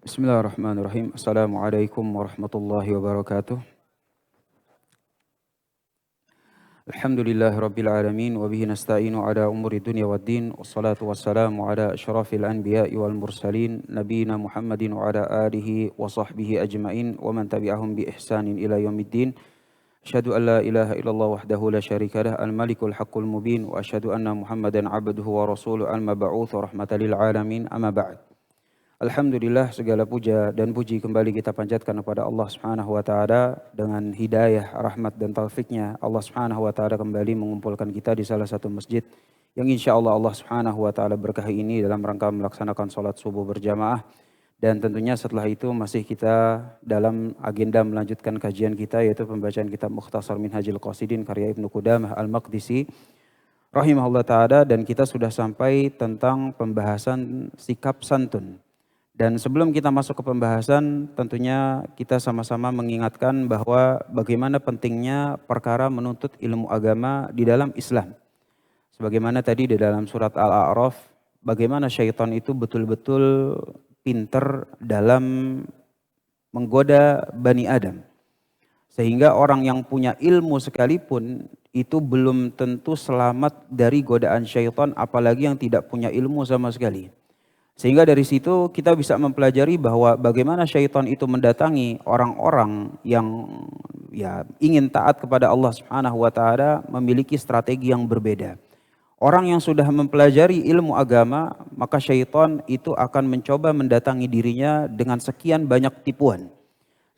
Bismillahirrahmanirrahim. Assalamualaikum warahmatullahi wabarakatuh. Alhamdulillahirabbil alamin wa bihi nasta'inu ala umuri dunya waddin. Wassalatu wassalamu ala asyrafil anbiya'i wal mursalin nabiyina Muhammadin wa ala alihi wa sahbihi ajmain wa man tabi'ahum bi ihsanin ila yaumiddin. Asyhadu an la ilaha illallah wahdahu la syarika lah al-malikul haqqul mubin wa asyhadu anna Muhammadan 'abduhu wa rasuluhu al-mab'uts rahmatan lil alamin. Amma ba'd. Alhamdulillah, segala puja dan puji kembali kita panjatkan kepada Allah Subhanahu wa taala. Dengan hidayah, rahmat dan taufiknya Allah Subhanahu wa taala kembali mengumpulkan kita di salah satu masjid yang insyaallah Allah Subhanahu wa taala berkahi ini dalam rangka melaksanakan salat subuh berjamaah. Dan tentunya setelah itu masih kita dalam agenda melanjutkan kajian kita, yaitu pembacaan kitab Mukhtasar Minhajul Qasidin karya Ibnu Qudamah Al-Maqdisi rahimahullah taala, dan kita sudah sampai tentang pembahasan sikap santun. Dan sebelum kita masuk ke pembahasan, tentunya kita sama-sama mengingatkan bahwa bagaimana pentingnya perkara menuntut ilmu agama di dalam Islam. Sebagaimana tadi di dalam surat Al-A'raf, bagaimana syaitan itu betul-betul pinter dalam menggoda Bani Adam. Sehingga orang yang punya ilmu sekalipun itu belum tentu selamat dari godaan syaitan, apalagi yang tidak punya ilmu sama sekali. Sehingga dari situ kita bisa mempelajari bahwa bagaimana syaitan itu mendatangi orang-orang yang ingin taat kepada Allah Subhanahu wa taala memiliki strategi yang berbeda. Orang yang sudah mempelajari ilmu agama, maka syaitan itu akan mencoba mendatangi dirinya dengan sekian banyak tipuan.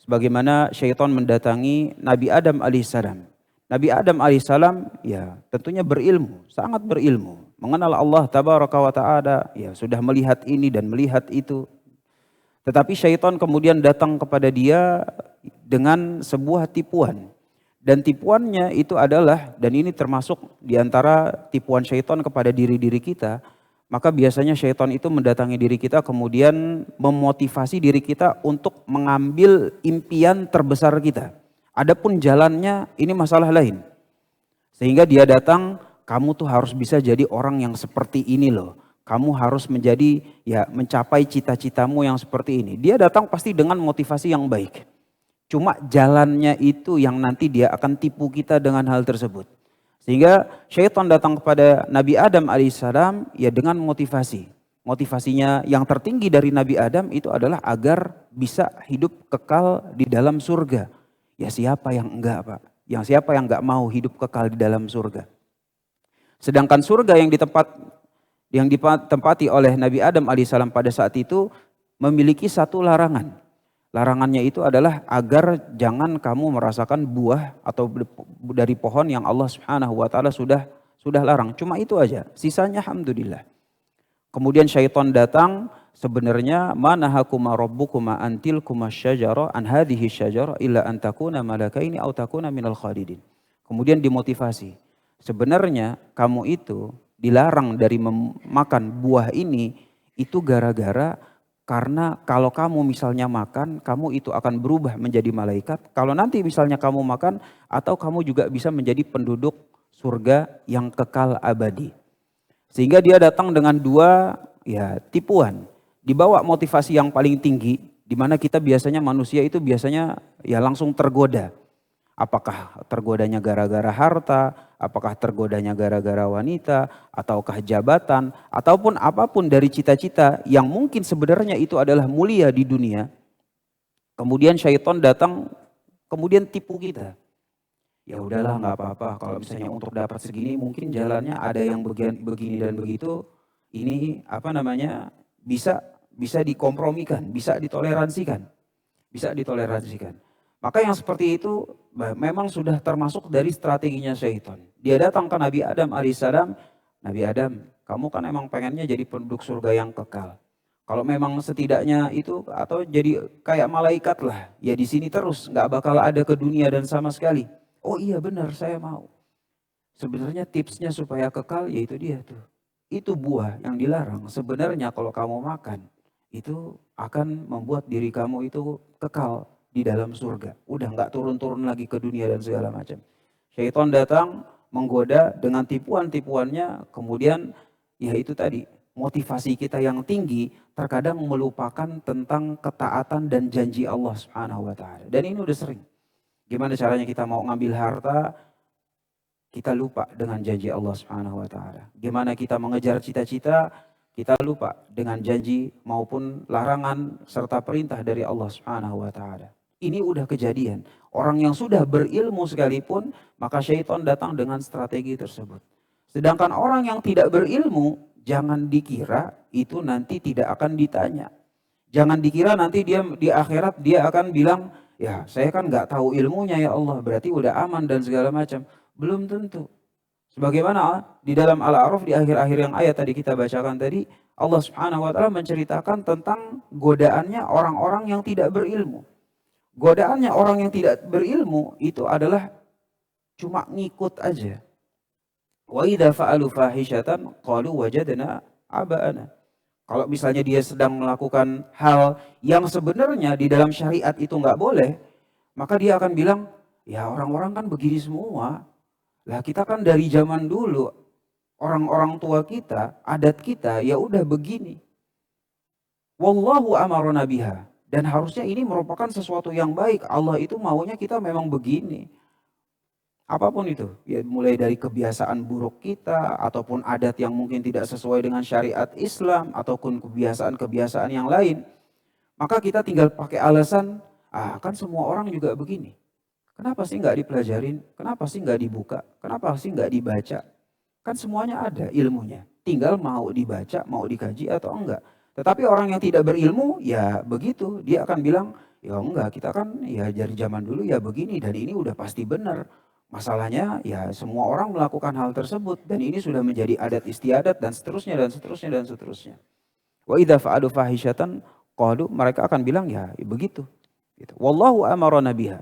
Sebagaimana syaitan mendatangi Nabi Adam alaihissalam. Nabi Adam alaihissalam tentunya berilmu, sangat berilmu. Mengenal Allah tabaraka wa ta'ala, sudah melihat ini dan melihat itu. Tetapi syaitan kemudian datang kepada dia dengan sebuah tipuan. Dan tipuannya itu adalah, dan ini termasuk diantara tipuan syaitan kepada diri-diri kita, maka biasanya syaitan itu mendatangi diri kita kemudian memotivasi diri kita untuk mengambil impian terbesar kita. Adapun jalannya ini masalah lain. Sehingga dia datang, kamu tuh harus bisa jadi orang yang seperti ini loh. Kamu harus menjadi mencapai cita-citamu yang seperti ini. Dia datang pasti dengan motivasi yang baik. Cuma jalannya itu yang nanti dia akan tipu kita dengan hal tersebut. Sehingga syaitan datang kepada Nabi Adam alaihissalam dengan motivasi. Motivasinya yang tertinggi dari Nabi Adam itu adalah agar bisa hidup kekal di dalam surga. Ya siapa yang enggak, Pak? Yang siapa yang enggak mau hidup kekal di dalam surga? Sedangkan surga yang ditempati oleh Nabi Adam alaihissalam pada saat itu memiliki satu larangan. Larangannya itu adalah agar jangan kamu merasakan buah atau dari pohon yang Allah Subhanahu wa taala sudah larang. Cuma itu aja, sisanya alhamdulillah. Kemudian syaitan datang, sebenarnya manahakuma rabbukuma antilkuma syajara an hadhihi syajara illa an takuna malakaini aw takuna minal khalidin. Kemudian dimotivasi. Sebenarnya kamu itu dilarang dari memakan buah ini itu gara-gara karena kalau kamu misalnya makan, kamu itu akan berubah menjadi malaikat. Kalau nanti misalnya kamu makan, atau kamu juga bisa menjadi penduduk surga yang kekal abadi. Sehingga dia datang dengan dua tipuan. Dibawa motivasi yang paling tinggi, di mana kita biasanya manusia itu biasanya langsung tergoda. Apakah tergodanya gara-gara harta, apakah tergodanya gara-gara wanita, ataukah jabatan, ataupun apapun dari cita-cita yang mungkin sebenarnya itu adalah mulia di dunia. Kemudian syaitan datang, kemudian tipu kita. Ya udahlah, nggak apa-apa, kalau misalnya untuk dapat segini mungkin jalannya ada yang begini dan begitu. Ini bisa dikompromikan, bisa ditoleransikan. Maka yang seperti itu memang sudah termasuk dari strateginya syaitan. Dia datang ke Nabi Adam alaihissalam, Nabi Adam, kamu kan emang pengennya jadi penduduk surga yang kekal. Kalau memang setidaknya itu atau jadi kayak malaikat lah, ya di sini terus, nggak bakal ada ke dunia dan sama sekali. Oh iya benar, saya mau. Sebenarnya tipsnya supaya kekal yaitu dia tuh. Itu buah yang dilarang. Sebenarnya kalau kamu makan, itu akan membuat diri kamu itu kekal di dalam surga. Udah nggak turun-turun lagi ke dunia dan segala macam. Syaitan datang menggoda dengan tipuan-tipuannya, kemudian itu tadi motivasi kita yang tinggi terkadang melupakan tentang ketaatan dan janji Allah Subhanahu wa taala. Dan ini udah sering. Gimana caranya kita mau ngambil harta, kita lupa dengan janji Allah Subhanahu wa taala. Gimana kita mengejar cita-cita, kita lupa dengan janji maupun larangan serta perintah dari Allah Subhanahu wa taala. Ini udah kejadian. Orang yang sudah berilmu sekalipun, maka syaitan datang dengan strategi tersebut. Sedangkan orang yang tidak berilmu, jangan dikira itu nanti tidak akan ditanya. Jangan dikira nanti dia di akhirat dia akan bilang, ya saya kan nggak tahu ilmunya ya Allah, berarti udah aman dan segala macam. Belum tentu. Sebagaimana di dalam Al-A'raf di akhir-akhir yang ayat tadi kita bacakan tadi, Allah Subhanahu wa taala menceritakan tentang godaannya orang-orang yang tidak berilmu. Godaannya orang yang tidak berilmu itu adalah cuma ngikut aja. Wa idza fa'alu fahishatan qalu wajadna aba'ana. Kalau misalnya dia sedang melakukan hal yang sebenarnya di dalam syariat itu nggak boleh, maka dia akan bilang, ya orang-orang kan begini semua. Lah kita kan dari zaman dulu, orang-orang tua kita, adat kita ya udah begini. Wallahu amarona biha. Dan harusnya ini merupakan sesuatu yang baik. Allah itu maunya kita memang begini. Apapun itu, ya mulai dari kebiasaan buruk kita, ataupun adat yang mungkin tidak sesuai dengan syariat Islam, ataupun kebiasaan-kebiasaan yang lain. Maka kita tinggal pakai alasan, kan semua orang juga begini. Kenapa sih nggak dipelajarin? Kenapa sih nggak dibuka? Kenapa sih nggak dibaca? Kan semuanya ada ilmunya. Tinggal mau dibaca, mau dikaji atau enggak. Tetapi orang yang tidak berilmu, ya begitu. Dia akan bilang, ya enggak, kita kan ya dari zaman dulu ya begini. Dan ini udah pasti benar. Masalahnya ya semua orang melakukan hal tersebut. Dan ini sudah menjadi adat istiadat dan seterusnya dan seterusnya dan seterusnya. Wa idza fa'alu fahishatan qalu, mereka akan bilang ya begitu. Gitu. Wallahu amarona biha.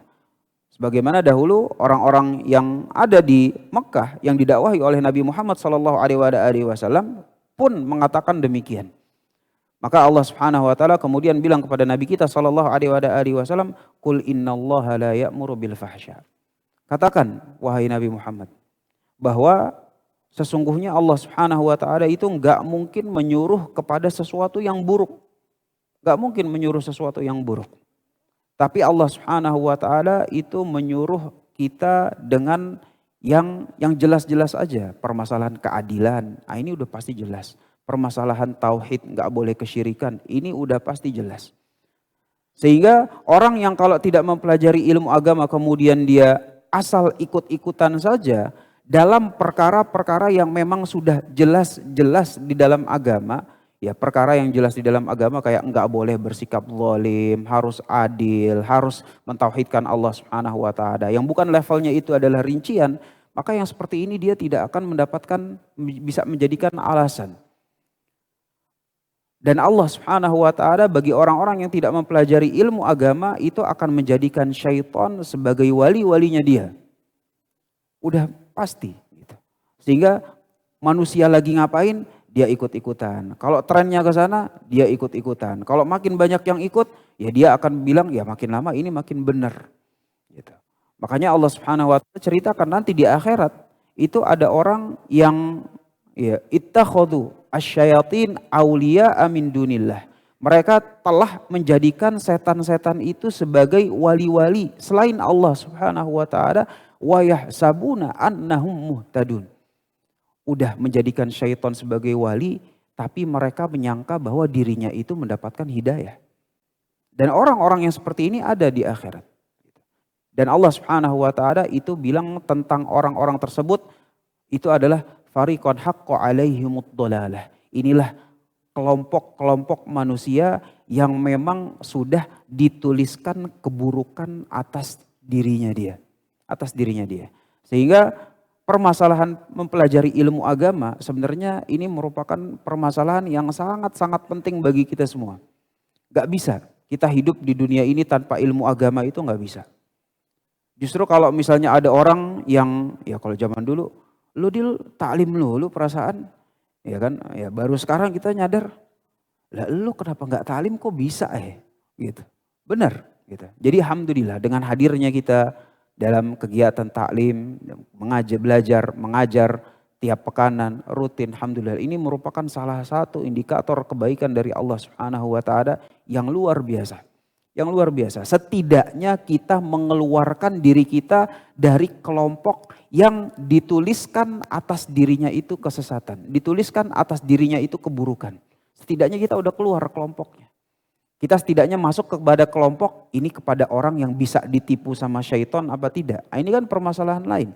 Sebagaimana dahulu orang-orang yang ada di Mekah yang didakwahi oleh Nabi Muhammad SAW pun mengatakan demikian. Maka Allah Subhanahu wa taala kemudian bilang kepada Nabi kita SAW, "Qul innallaha la ya'muru bil fahsya." Katakan wahai Nabi Muhammad bahwa sesungguhnya Allah Subhanahu wa taala itu enggak mungkin menyuruh kepada sesuatu yang buruk. Enggak mungkin menyuruh sesuatu yang buruk. Tapi Allah Subhanahu wa taala itu menyuruh kita dengan yang jelas-jelas aja. Permasalahan keadilan, ini udah pasti jelas. Permasalahan tauhid, nggak boleh kesyirikan, ini udah pasti jelas. Sehingga orang yang kalau tidak mempelajari ilmu agama kemudian dia asal ikut-ikutan saja dalam perkara-perkara yang memang sudah jelas-jelas di dalam agama. Ya perkara yang jelas di dalam agama kayak enggak boleh bersikap zalim, harus adil, harus mentauhidkan Allah Subhanahu wa taala. Yang bukan levelnya itu adalah rincian, maka yang seperti ini dia tidak akan mendapatkan bisa menjadikan alasan. Dan Allah Subhanahu wa taala bagi orang-orang yang tidak mempelajari ilmu agama itu akan menjadikan syaitan sebagai wali-walinya dia. Udah pasti gitu. Sehingga manusia lagi ngapain? Dia ikut-ikutan. Kalau trennya ke sana, dia ikut-ikutan. Kalau makin banyak yang ikut, ya dia akan bilang, ya makin lama ini makin benar. Gitu. Makanya Allah Subhanahu wa taala ceritakan nanti di akhirat itu ada orang yang ya ittakhadhu asyayatin auliya min dunillah. Mereka telah menjadikan setan-setan itu sebagai wali-wali selain Allah Subhanahu wa taala wa yahsabuna annahum muhtadun. Udah menjadikan syaitan sebagai wali, tapi mereka menyangka bahwa dirinya itu mendapatkan hidayah. Dan orang-orang yang seperti ini ada di akhirat. Dan Allah Subhanahu wa taala itu bilang tentang orang-orang tersebut itu adalah fariqan haqqa alaihimud dhalalah. Inilah kelompok-kelompok manusia yang memang sudah dituliskan keburukan atas dirinya dia. Atas dirinya dia. Sehingga permasalahan mempelajari ilmu agama sebenarnya ini merupakan permasalahan yang sangat-sangat penting bagi kita semua. Gak bisa kita hidup di dunia ini tanpa ilmu agama itu gak bisa. Justru kalau misalnya ada orang yang ya kalau zaman dulu lu taklim lu perasaan ya kan ya baru sekarang kita nyadar lah lu kenapa gak taklim kok bisa gitu. Benar gitu. Jadi alhamdulillah dengan hadirnya kita dalam kegiatan taklim, mengajar, belajar, mengajar, setiap pekanan, rutin, alhamdulillah. Ini merupakan salah satu indikator kebaikan dari Allah Subhanahu wa taala yang luar biasa. Yang luar biasa. Setidaknya kita mengeluarkan diri kita dari kelompok yang dituliskan atas dirinya itu kesesatan, dituliskan atas dirinya itu keburukan. Setidaknya kita udah keluar kelompoknya. Kita setidaknya masuk kepada kelompok ini kepada orang yang bisa ditipu sama syaitan apa tidak. Ini kan permasalahan lain.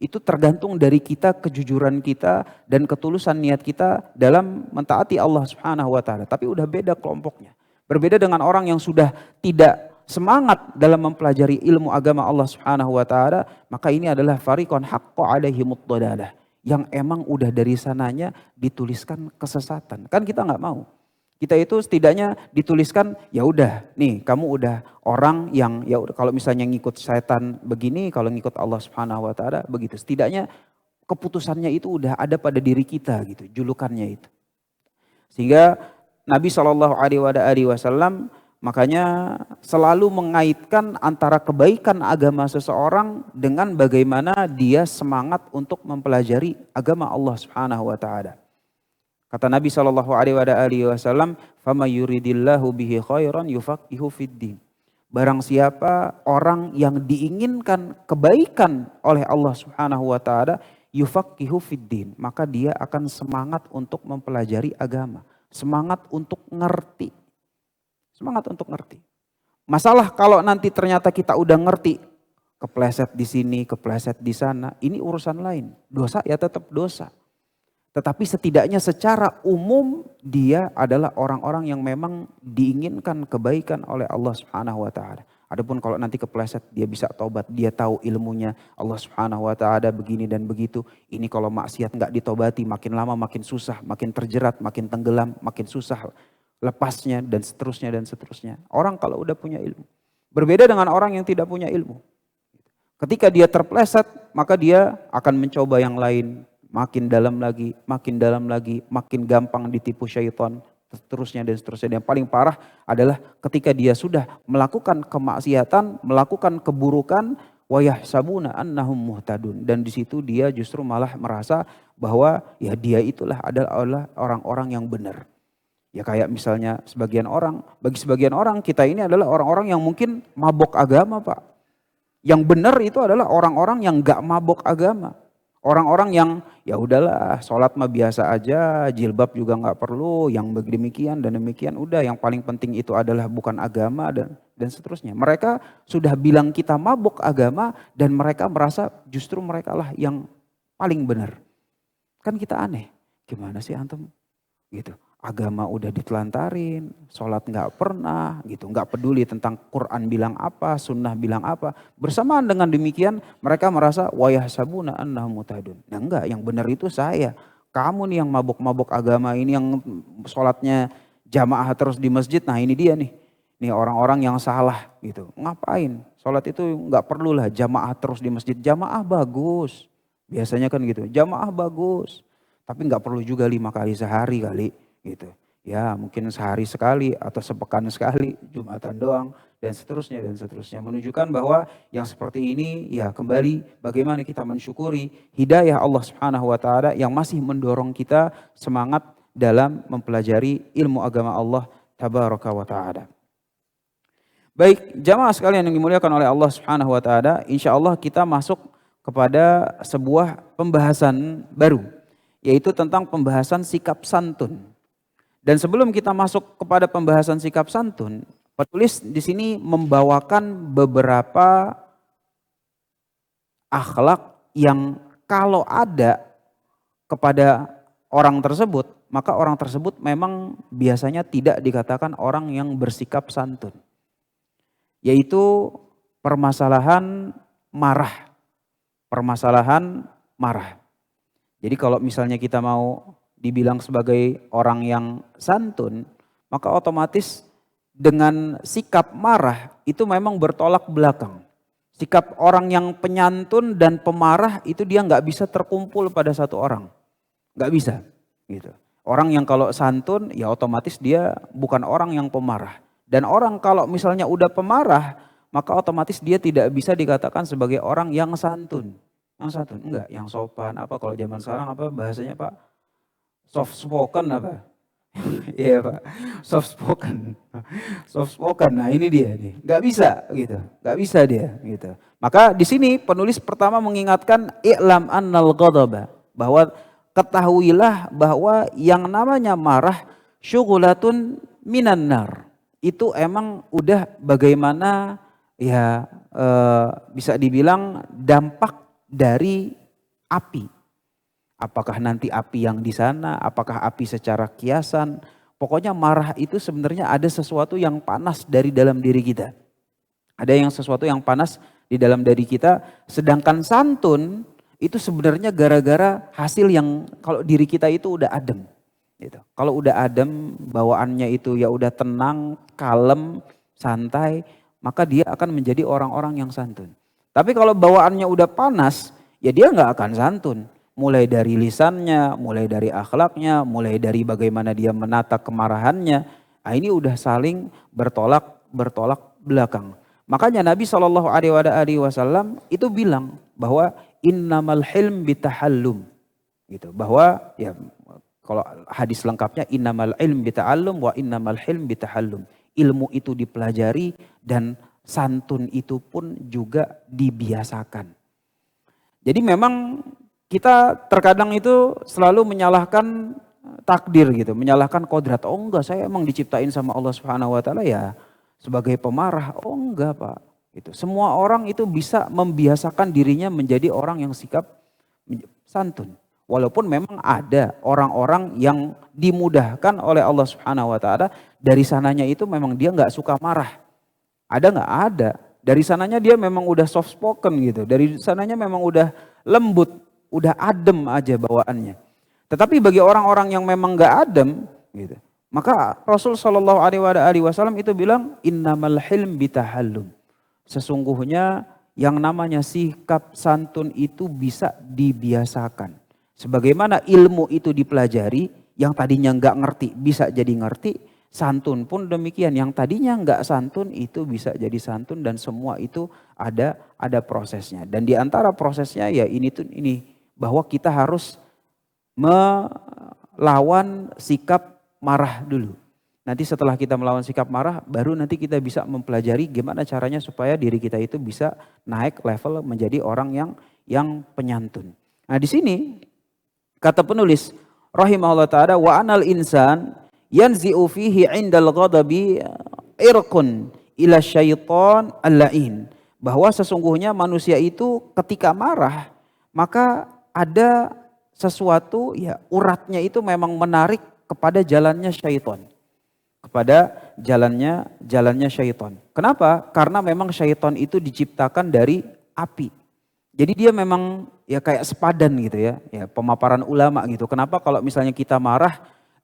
Itu tergantung dari kita, kejujuran kita dan ketulusan niat kita dalam mentaati Allah Subhanahu wa taala. Tapi udah beda kelompoknya. Berbeda dengan orang yang sudah tidak semangat dalam mempelajari ilmu agama Allah Subhanahu wa taala, maka ini adalah fariqon haqqo alaihimud dhalalah. Yang emang udah dari sananya dituliskan kesesatan. Kan kita nggak mau. Kita itu setidaknya dituliskan, ya udah nih kamu udah orang yang ya udah kalau misalnya ngikut setan begini, kalau ngikut Allah Subhanahu wa taala begitu. Setidaknya keputusannya itu udah ada pada diri kita gitu, julukannya itu. Sehingga Nabi SAW makanya selalu mengaitkan antara kebaikan agama seseorang dengan bagaimana dia semangat untuk mempelajari agama Allah Subhanahu wa taala. Kata Nabi SAW, "Fama yuridillahu bihi khairan yufaqihu fiddin." Barang siapa orang yang diinginkan kebaikan oleh Allah Subhanahu wa taala, yufaqihu fiddin, maka dia akan semangat untuk mempelajari agama, semangat untuk ngerti. Semangat untuk ngerti. Masalah kalau nanti ternyata kita udah ngerti, kepleset di sini, kepleset di sana, ini urusan lain. Dosa ya tetap dosa. Tetapi setidaknya secara umum dia adalah orang-orang yang memang diinginkan kebaikan oleh Allah Subhanahu wa taala. Adapun kalau nanti kepleset dia bisa taubat, dia tahu ilmunya Allah Subhanahu wa taala begini dan begitu. Ini kalau maksiat enggak ditobati makin lama makin susah, makin terjerat, makin tenggelam, makin susah lepasnya dan seterusnya dan seterusnya. Orang kalau udah punya ilmu. Berbeda dengan orang yang tidak punya ilmu. Ketika dia terpleset, maka dia akan mencoba yang lain. Makin dalam lagi, makin gampang ditipu syaitan, seterusnya dan seterusnya. Yang paling parah adalah ketika dia sudah melakukan kemaksiatan, melakukan keburukan, wa yahsabuna annahum muhtadun. Dan di situ dia justru malah merasa bahwa ya dia itulah adalah orang-orang yang benar. Ya kayak misalnya bagi sebagian orang kita ini adalah orang-orang yang mungkin mabok agama, Pak. Yang benar itu adalah orang-orang yang gak mabok agama. Orang-orang yang ya udahlah sholat mah biasa aja, jilbab juga nggak perlu, yang demikian dan demikian udah, yang paling penting itu adalah bukan agama dan seterusnya. Mereka sudah bilang kita mabuk agama dan mereka merasa justru mereka lah yang paling benar. Kan kita aneh, gimana sih antum gitu. Agama udah ditelantarin, sholat nggak pernah gitu, nggak peduli tentang Quran bilang apa, sunnah bilang apa. Bersamaan dengan demikian mereka merasa wayah sabuna annahum mutadun. Nah enggak, yang benar itu saya. Kamu nih yang mabuk-mabuk agama ini, yang sholatnya jamaah terus di masjid. Nah ini dia nih, orang-orang yang salah gitu. Ngapain? Sholat itu nggak perlulah jamaah terus di masjid. Jamaah bagus, biasanya kan gitu. Jamaah bagus, tapi nggak perlu juga 5 kali sehari kali. Gitu. Ya mungkin sehari sekali atau sepekan sekali, Jumatan doang dan seterusnya dan seterusnya. Menunjukkan bahwa yang seperti ini ya kembali bagaimana kita mensyukuri hidayah Allah Subhanahu wa taala yang masih mendorong kita semangat dalam mempelajari ilmu agama Allah Tabaraka wa taala. Baik, jamaah sekalian yang dimuliakan oleh Allah Subhanahu wa taala, insyaallah kita masuk kepada sebuah pembahasan baru, yaitu tentang pembahasan sikap santun. Dan sebelum kita masuk kepada pembahasan sikap santun, penulis di sini membawakan beberapa akhlak yang kalau ada kepada orang tersebut, maka orang tersebut memang biasanya tidak dikatakan orang yang bersikap santun. Yaitu permasalahan marah. Permasalahan marah. Jadi kalau misalnya kita mau dibilang sebagai orang yang santun, maka otomatis dengan sikap marah itu memang bertolak belakang. Sikap orang yang penyantun dan pemarah itu dia nggak bisa terkumpul pada satu orang, nggak bisa. Gitu. Orang yang kalau santun ya otomatis dia bukan orang yang pemarah. Dan orang kalau misalnya udah pemarah, maka otomatis dia tidak bisa dikatakan sebagai orang yang santun. Yang santun, enggak, yang sopan. Apa kalau zaman sekarang apa bahasanya Pak? Soft spoken apa? Iya Pak, soft spoken. Soft spoken, nah ini dia nih. Nggak bisa gitu, nggak bisa dia gitu. Maka di sini penulis pertama mengingatkan i'lam annal ghadaba, bahwa ketahuilah bahwa yang namanya marah syughulatun minan nar. Itu emang udah bagaimana ya bisa dibilang dampak dari api. Apakah nanti api yang di sana, apakah api secara kiasan. Pokoknya marah itu sebenarnya ada sesuatu yang panas dari dalam diri kita. Ada yang sesuatu yang panas di dalam diri kita. Sedangkan santun itu sebenarnya gara-gara hasil yang kalau diri kita itu udah adem. Gitu. Kalau udah adem, bawaannya itu ya udah tenang, kalem, santai, maka dia akan menjadi orang-orang yang santun. Tapi kalau bawaannya udah panas, ya dia nggak akan santun. Mulai dari lisannya, mulai dari akhlaknya, mulai dari bagaimana dia menata kemarahannya. Nah, ini udah saling bertolak belakang. Makanya Nabi SAW itu bilang bahwa innamal hilm bitahallum. Gitu. Bahwa ya kalau hadis lengkapnya innamal ilm bita'allum wa innamal hilm bitahallum. Ilmu itu dipelajari dan santun itu pun juga dibiasakan. Jadi memang kita terkadang itu selalu menyalahkan takdir gitu, menyalahkan kodrat. Oh enggak, saya emang diciptain sama Allah Subhanahu wa taala ya sebagai pemarah. Oh enggak, Pak. Gitu. Semua orang itu bisa membiasakan dirinya menjadi orang yang sikap santun. Walaupun memang ada orang-orang yang dimudahkan oleh Allah Subhanahu wa taala, dari sananya itu memang dia enggak suka marah. Ada enggak? Ada. Dari sananya dia memang udah soft spoken gitu. Dari sananya memang udah lembut, udah adem aja bawaannya. Tetapi bagi orang-orang yang memang gak adem, gitu, maka Rasul Shallallahu Alaihi Wasallam itu bilang innamal hilm bitahallum. Sesungguhnya yang namanya sikap santun itu bisa dibiasakan. Sebagaimana ilmu itu dipelajari, yang tadinya gak ngerti bisa jadi ngerti. Santun pun demikian, yang tadinya nggak santun itu bisa jadi santun, dan semua itu ada prosesnya. Dan di antara prosesnya ya ini bahwa kita harus melawan sikap marah dulu. Nanti setelah kita melawan sikap marah, baru nanti kita bisa mempelajari gimana caranya supaya diri kita itu bisa naik level menjadi orang yang penyantun. Nah di sini kata penulis rahimahullah ta'ala wa anal insan yanzi'u fihi 'indal ghadabi irqun ila syaitan al-la'in. Bahwa sesungguhnya manusia itu ketika marah, maka ada sesuatu ya uratnya itu memang menarik kepada jalannya syaitan. Kepada jalannya syaitan. Kenapa? Karena memang syaitan itu diciptakan dari api. Jadi dia memang ya kayak sepadan gitu ya. Ya pemaparan ulama gitu. Kenapa kalau misalnya kita marah,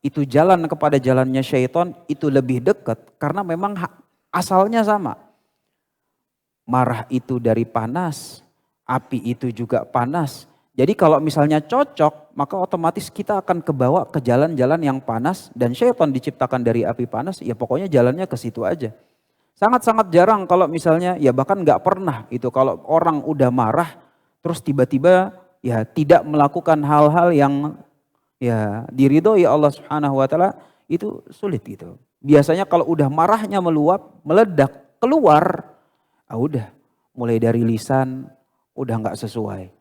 itu jalan kepada jalannya syaitan itu lebih dekat karena memang asalnya sama. Marah itu dari panas, api itu juga panas. Jadi kalau misalnya cocok, maka otomatis kita akan kebawa ke jalan-jalan yang panas, dan syaitan diciptakan dari api panas, ya pokoknya jalannya ke situ aja. Sangat-sangat jarang kalau misalnya, ya bahkan nggak pernah itu kalau orang udah marah, terus tiba-tiba ya tidak melakukan hal-hal yang ya diridhoi Allah Subhanahu wa taala, itu sulit gitu. Biasanya kalau udah marahnya meluap, meledak, keluar, udah mulai dari lisan udah nggak sesuai.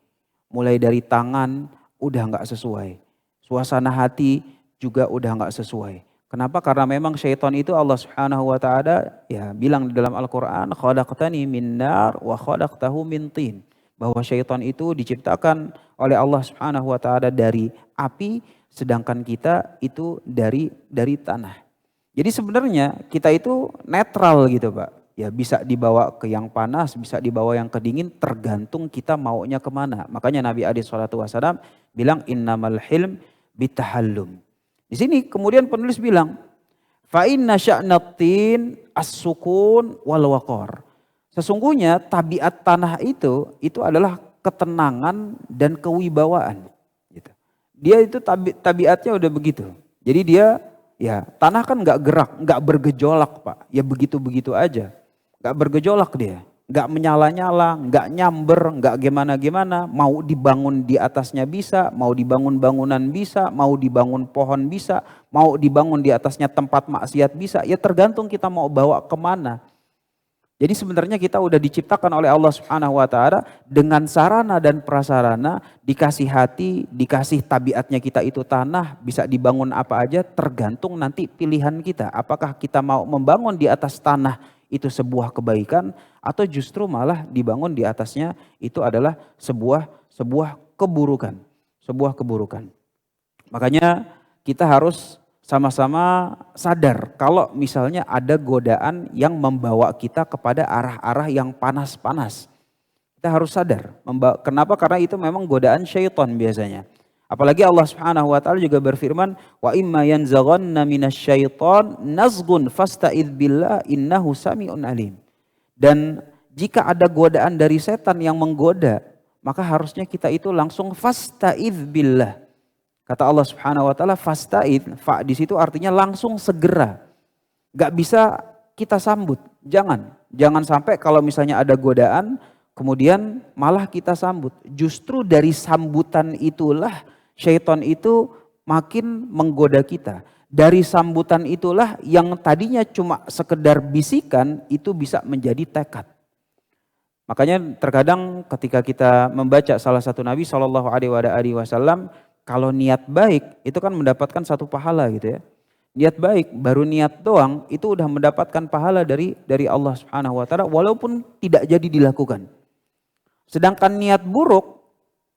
Mulai dari tangan udah nggak sesuai. Suasana hati juga udah nggak sesuai. Kenapa? Karena memang syaitan itu Allah Subhanahu wa taala ya bilang di dalam Al-Qur'an, khalaqtani min nar wa khalaqtahu min tin. Bahwa syaitan itu diciptakan oleh Allah Subhanahu wa taala dari api, sedangkan kita itu dari tanah. Jadi sebenarnya kita itu netral gitu, Pak. Ya bisa dibawa ke yang panas, bisa dibawa yang ke dingin, tergantung kita maunya kemana. Makanya Nabi SAW bilang innamal hilm bitahallum. Di sini kemudian penulis bilang fa inna sya'natin as-sukun wal waqar. Sesungguhnya tabiat tanah itu adalah ketenangan dan kewibawaan. Gitu. Dia itu tabiatnya udah begitu. Jadi dia ya tanah kan nggak gerak, nggak bergejolak Pak. Ya begitu-begitu aja, nggak bergejolak dia. nggak menyala-nyala, nggak nyamber, nggak gimana-gimana, mau dibangun di atasnya bisa, mau dibangun bangunan bisa, mau dibangun pohon bisa, mau dibangun di atasnya tempat maksiat bisa, ya tergantung kita mau bawa kemana. Jadi sebenarnya kita udah diciptakan oleh Allah Subhanahu wa taala dengan sarana dan prasarana, dikasih hati, dikasih tabiatnya kita itu tanah, bisa dibangun apa aja tergantung nanti pilihan kita. Apakah kita mau membangun di atas tanah itu sebuah kebaikan atau justru malah dibangun di atasnya itu adalah sebuah keburukan, sebuah keburukan. Makanya kita harus sama-sama sadar kalau misalnya ada godaan yang membawa kita kepada arah-arah yang panas-panas. Kita harus sadar. Kenapa? Karena itu memang godaan syaitan biasanya. Apalagi Allah Subhanahu wa taala juga berfirman, "Wa imma yanzaghanna minasyaiton nazghun fasta'idz billah innahu samiun alim." Dan jika ada godaan dari setan yang menggoda, maka harusnya kita itu langsung fasta'idz billah. Kata Allah Subhanahu wa taala fasta'id, fa di situ artinya langsung segera. Gak bisa kita sambut. Jangan sampai kalau misalnya ada godaan kemudian malah kita sambut. Justru dari sambutan itulah syaitan itu makin menggoda kita. Dari sambutan itulah yang tadinya cuma sekedar bisikan itu bisa menjadi tekad. Makanya terkadang ketika kita membaca salah satu Nabi Shallallahu Alaihi Wasallam, kalau niat baik itu kan mendapatkan satu pahala gitu ya. Niat baik baru niat doang itu udah mendapatkan pahala dari Allah Subhanahu wa taala walaupun tidak jadi dilakukan. Sedangkan niat buruk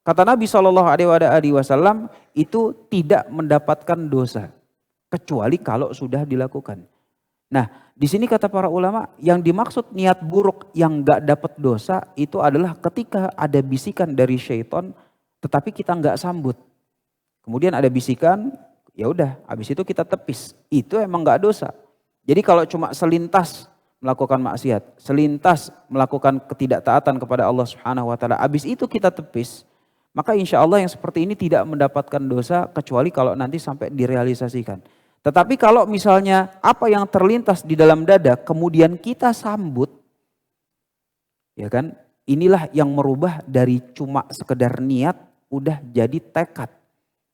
kata Nabi Shallallahu alaihi wasallam itu tidak mendapatkan dosa kecuali kalau sudah dilakukan. Nah, di sini kata para ulama yang dimaksud niat buruk yang enggak dapat dosa itu adalah ketika ada bisikan dari syaitan tetapi kita enggak sambut. Kemudian ada bisikan, ya udah, habis itu kita tepis. Itu emang nggak dosa. Jadi kalau cuma selintas melakukan maksiat, selintas melakukan ketidaktaatan kepada Allah Subhanahu wa taala, habis itu kita tepis, maka insya Allah yang seperti ini tidak mendapatkan dosa kecuali kalau nanti sampai direalisasikan. Tetapi kalau misalnya apa yang terlintas di dalam dada kemudian kita sambut, ya kan? Inilah yang merubah dari cuma sekedar niat udah jadi tekad.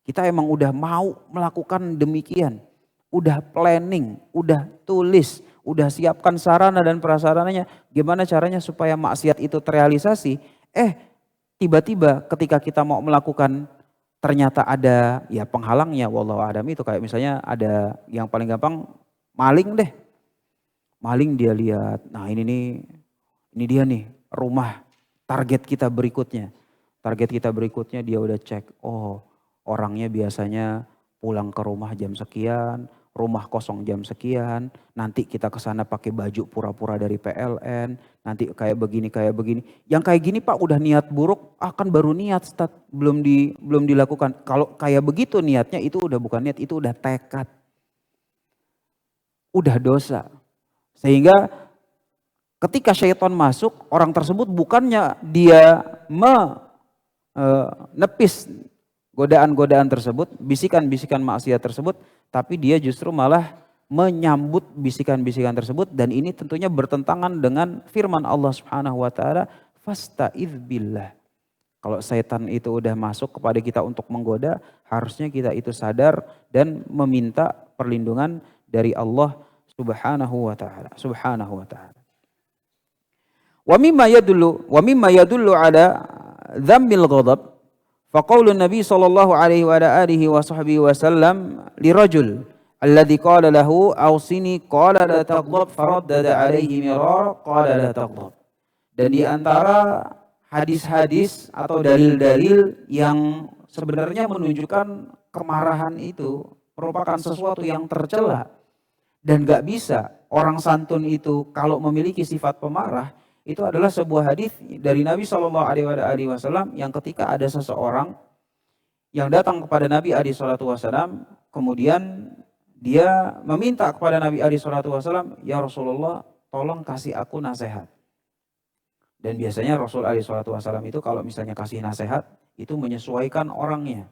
Kita emang udah mau melakukan demikian. Udah planning, udah tulis, udah siapkan sarana dan prasarananya. Gimana caranya supaya maksiat itu terrealisasi. Tiba-tiba ketika kita mau melakukan ternyata ada ya penghalangnya. Wallahu a'lam itu kayak misalnya ada yang paling gampang maling deh. Maling dia lihat, nah ini dia nih rumah target kita berikutnya. Target kita berikutnya dia udah cek, oh orangnya biasanya pulang ke rumah jam sekian, rumah kosong jam sekian, nanti kita ke sana pakai baju pura-pura dari PLN, nanti kayak begini. Yang kayak gini Pak udah niat buruk, akan baru niat belum dilakukan. Kalau kayak begitu niatnya itu udah bukan niat, itu udah tekad. Udah dosa. Sehingga ketika syaitan masuk, orang tersebut bukannya dia menepis godaan-godaan tersebut, bisikan-bisikan maksiat tersebut, tapi dia justru malah menyambut bisikan-bisikan tersebut dan ini tentunya bertentangan dengan firman Allah Subhanahu wa taala, "Fasta'idz billah." Kalau setan itu udah masuk kepada kita untuk menggoda, harusnya kita itu sadar dan meminta perlindungan dari Allah Subhanahu wa taala. Wa mimma yadullu ala dhammil ghadab faqaulun Nabi sallallahu alaihi wa alihi wa sahbihi wasallam lirajul alladhi qala lahu awsini qala la taghdab faraddada alaihi mirar qala la taghdab. Dan di antara hadis-hadis atau dalil-dalil yang sebenarnya menunjukkan kemarahan itu merupakan sesuatu yang tercela dan gak bisa orang santun itu kalau memiliki sifat pemarah. Itu adalah sebuah hadis dari Nabi Shallallahu Alaihi Wasallam yang ketika ada seseorang yang datang kepada Nabi Alaihi Wasallam, kemudian dia meminta kepada Nabi Alaihi Wasallam, ya Rasulullah, tolong kasih aku nasihat. Dan biasanya Rasul Alaihi Wasallam itu kalau misalnya kasih nasihat itu menyesuaikan orangnya,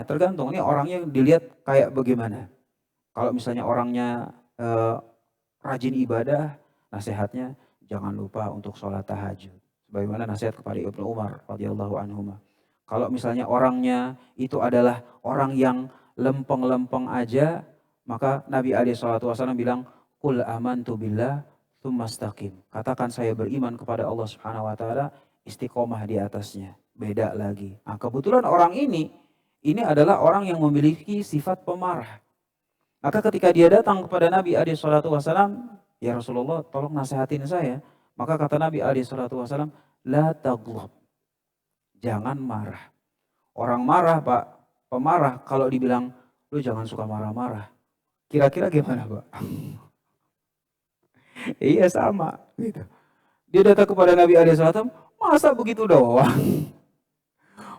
tergantung ini orangnya dilihat kayak bagaimana. Kalau misalnya orangnya rajin ibadah, Nasihatnya jangan lupa untuk sholat tahajud. Sebagaimana nasihat kepada Ibnu Umar radhiyallahu anhu. Kalau misalnya orangnya itu adalah orang yang lempeng-lempeng aja, maka Nabi SAW bilang, Qul amantu billah tsumastaqim. Katakan saya beriman kepada Allah Subhanahu wa taala, istiqomah di atasnya. Beda lagi. Nah, kebetulan orang ini adalah orang yang memiliki sifat pemarah. Maka ketika dia datang kepada Nabi SAW, ya Rasulullah tolong nasihatin saya. Maka kata Nabi SAW, la taghlab. Jangan marah. Orang marah Pak, pemarah kalau dibilang, lu jangan suka marah-marah. Kira-kira gimana Pak? Iya sama. Gitu. Dia datang kepada Nabi SAW, masa begitu doang?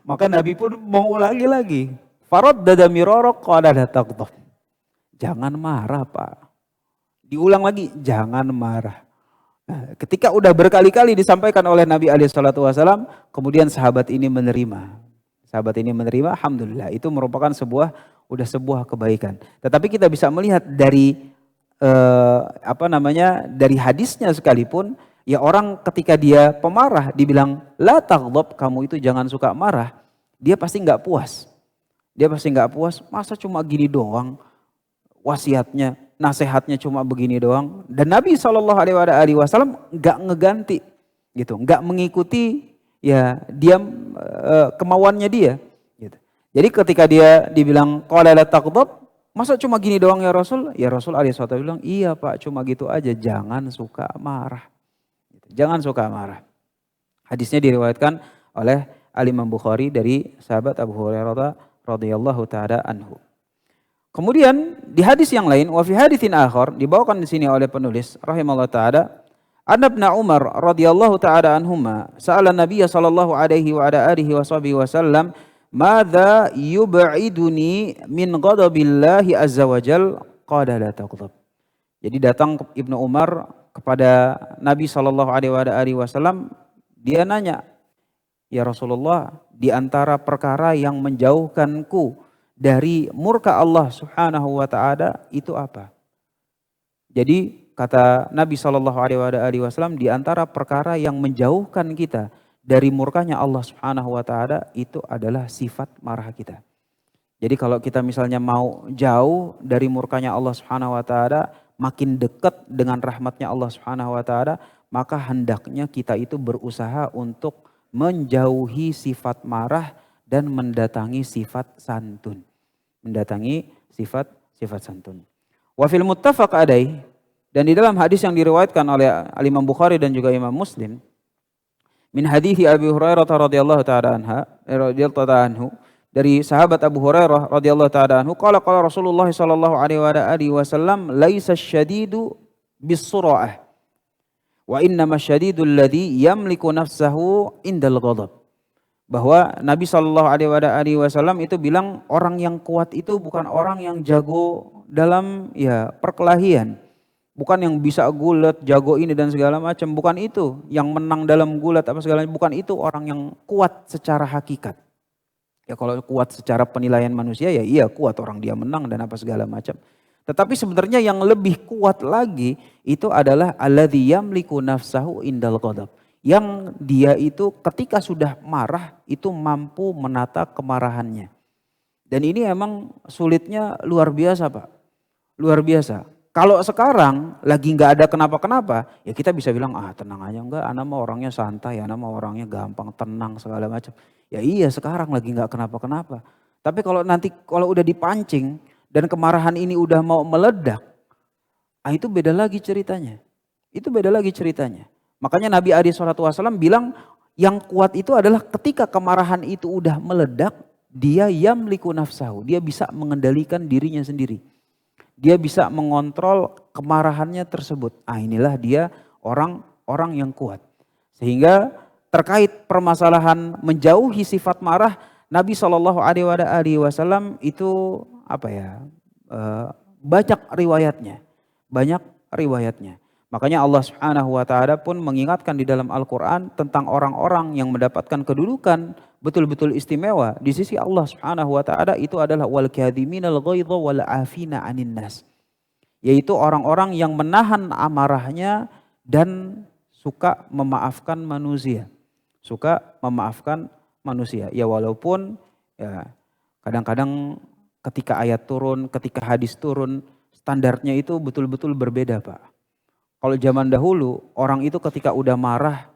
Maka Nabi pun mau ulangi lagi. Faraddada miraraq qala la taghdab. Jangan marah Pak. Diulang lagi, jangan marah. Nah, ketika udah berkali-kali disampaikan oleh Nabi SAW, kemudian sahabat ini menerima. Sahabat ini menerima, alhamdulillah. Itu merupakan sebuah kebaikan. Tetapi kita bisa melihat dari dari hadisnya sekalipun, ya orang ketika dia pemarah dibilang la taghdab, kamu itu jangan suka marah, dia pasti nggak puas. Dia pasti nggak puas, masa cuma gini doang wasiatnya, nasihatnya cuma begini doang. Dan Nabi SAW nggak ngeganti, gitu, nggak mengikuti ya diam kemauannya dia. Gitu. Jadi ketika dia dibilang qala la taghdab, masa cuma gini doang ya Rasul? Ya Rasul SAW bilang, iya Pak, cuma gitu aja, jangan suka marah. Gitu. Jangan suka marah. Hadisnya diriwayatkan oleh Al-Imam Bukhari dari sahabat Abu Hurairah radhiyallahu taala anhu. Kemudian di hadis yang lain, wa fi haditsin akhar, dibawakan di sini oleh penulis rahimallahu taala, Anna Ibnu Umar radhiyallahu taala anhuma sa'ala Nabiy sallallahu alaihi wa ala alihi wasallam, "Madza yub'iduni min ghadabillahi azza wajal?" Qala la taghdab. Jadi datang Ibnu Umar kepada Nabi sallallahu alaihi wasallam, dia nanya, "Ya Rasulullah, di antara perkara yang menjauhkanku dari murka Allah Subhanahu wa taala itu apa?" Jadi kata Nabi SAW, di antara perkara yang menjauhkan kita dari murkanya Allah Subhanahu wa taala itu adalah sifat marah kita. Jadi kalau kita misalnya mau jauh dari murkanya Allah Subhanahu wa taala, makin dekat dengan rahmatnya Allah Subhanahu wa taala, maka hendaknya kita itu berusaha untuk menjauhi sifat marah dan mendatangi sifat santun. Mendatangi sifat santun. Wa fil muttafaq alaih, dan di dalam hadis yang diriwayatkan oleh Imam Bukhari dan juga Imam Muslim, min hadithi Abi Hurairah radhiyallahu taala anhu, dari sahabat Abu Hurairah radhiyallahu taala anhu, qala Rasulullah sallallahu alaihi wasallam, laisa syadidu bis-sura'ah wa innama syadidul ladzi yamliku nafsahu indal ghadab. Bahwa Nabi SAW itu bilang orang yang kuat itu bukan orang yang jago dalam ya perkelahian. Bukan yang bisa gulat, jago ini dan segala macam. Bukan itu yang menang dalam gulat apa segala macam. Bukan itu orang yang kuat secara hakikat. Ya kalau kuat secara penilaian manusia ya iya kuat, orang dia menang dan apa segala macam. Tetapi sebenarnya yang lebih kuat lagi itu adalah alladzi yamliku nafsahu indal ghadab. Yang dia itu ketika sudah marah itu mampu menata kemarahannya. Dan ini emang sulitnya luar biasa Pak. Luar biasa. Kalau sekarang lagi nggak ada kenapa-kenapa, ya kita bisa bilang tenang aja, enggak, anak mah orangnya santai, anak mah orangnya gampang, tenang segala macam. Ya iya sekarang lagi nggak kenapa-kenapa. Tapi kalau nanti kalau udah dipancing dan kemarahan ini udah mau meledak, itu beda lagi ceritanya. Itu beda lagi ceritanya. Makanya Nabi SAW bilang yang kuat itu adalah ketika kemarahan itu udah meledak, dia yamliku nafsahu, dia bisa mengendalikan dirinya sendiri. Dia bisa mengontrol kemarahannya tersebut. Inilah dia orang yang kuat. Sehingga terkait permasalahan menjauhi sifat marah, Nabi SAW itu banyak riwayatnya. Banyak riwayatnya. Makanya Allah Subhanahu wa taala pun mengingatkan di dalam Al-Qur'an tentang orang-orang yang mendapatkan kedudukan betul-betul istimewa di sisi Allah Subhanahu wa taala, itu adalah wal kadhiminal ghaidha wal afina 'anin nas. Yaitu orang-orang yang menahan amarahnya dan suka memaafkan manusia. Suka memaafkan manusia. Ya walaupun ya kadang-kadang ketika ayat turun, ketika hadis turun, standarnya itu betul-betul berbeda, Pak. Kalau zaman dahulu, orang itu ketika udah marah,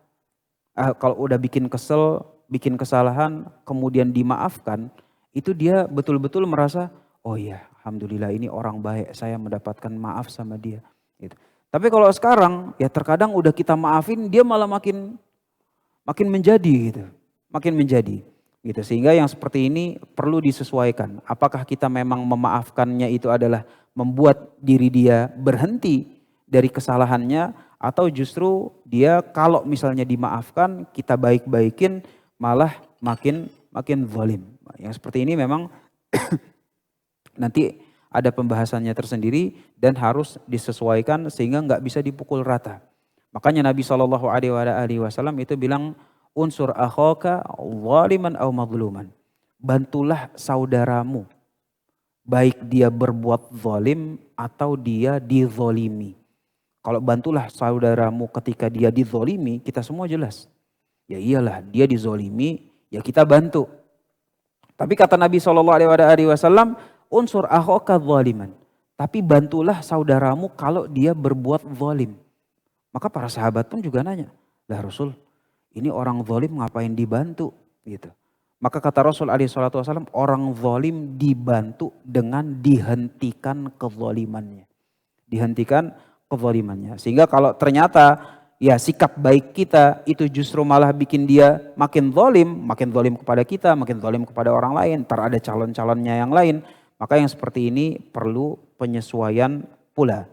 kalau udah bikin kesel, bikin kesalahan, kemudian dimaafkan, itu dia betul-betul merasa, oh iya, alhamdulillah ini orang baik, saya mendapatkan maaf sama dia. Gitu. Tapi kalau sekarang, ya terkadang udah kita maafin, dia malah makin menjadi gitu, makin menjadi. Gitu. Sehingga yang seperti ini perlu disesuaikan. Apakah kita memang memaafkannya itu adalah membuat diri dia berhenti dari kesalahannya, atau justru dia kalau misalnya dimaafkan kita baik-baikin malah makin zalim. Yang seperti ini memang nanti ada pembahasannya tersendiri dan harus disesuaikan sehingga nggak bisa dipukul rata. Makanya Nabi SAW itu bilang, unsur akhaka zaliman aw mazluman. Bantulah saudaramu, baik dia berbuat zalim atau dia dizolimi. Kalau bantulah saudaramu ketika dia dizolimi, kita semua jelas. Ya iyalah, dia dizolimi, ya kita bantu. Tapi kata Nabi SAW, unsur akhaka zaliman. Tapi bantulah saudaramu kalau dia berbuat zalim. Maka para sahabat pun juga nanya, lah Rasul, ini orang zalim ngapain dibantu? Gitu. Maka kata Rasul SAW, orang zalim dibantu dengan dihentikan kezalimannya. Dihentikan kezalimannya. Sehingga kalau ternyata ya sikap baik kita itu justru malah bikin dia makin zalim kepada kita, makin zalim kepada orang lain, ntar ada calon-calonnya yang lain. Maka yang seperti ini perlu penyesuaian pula.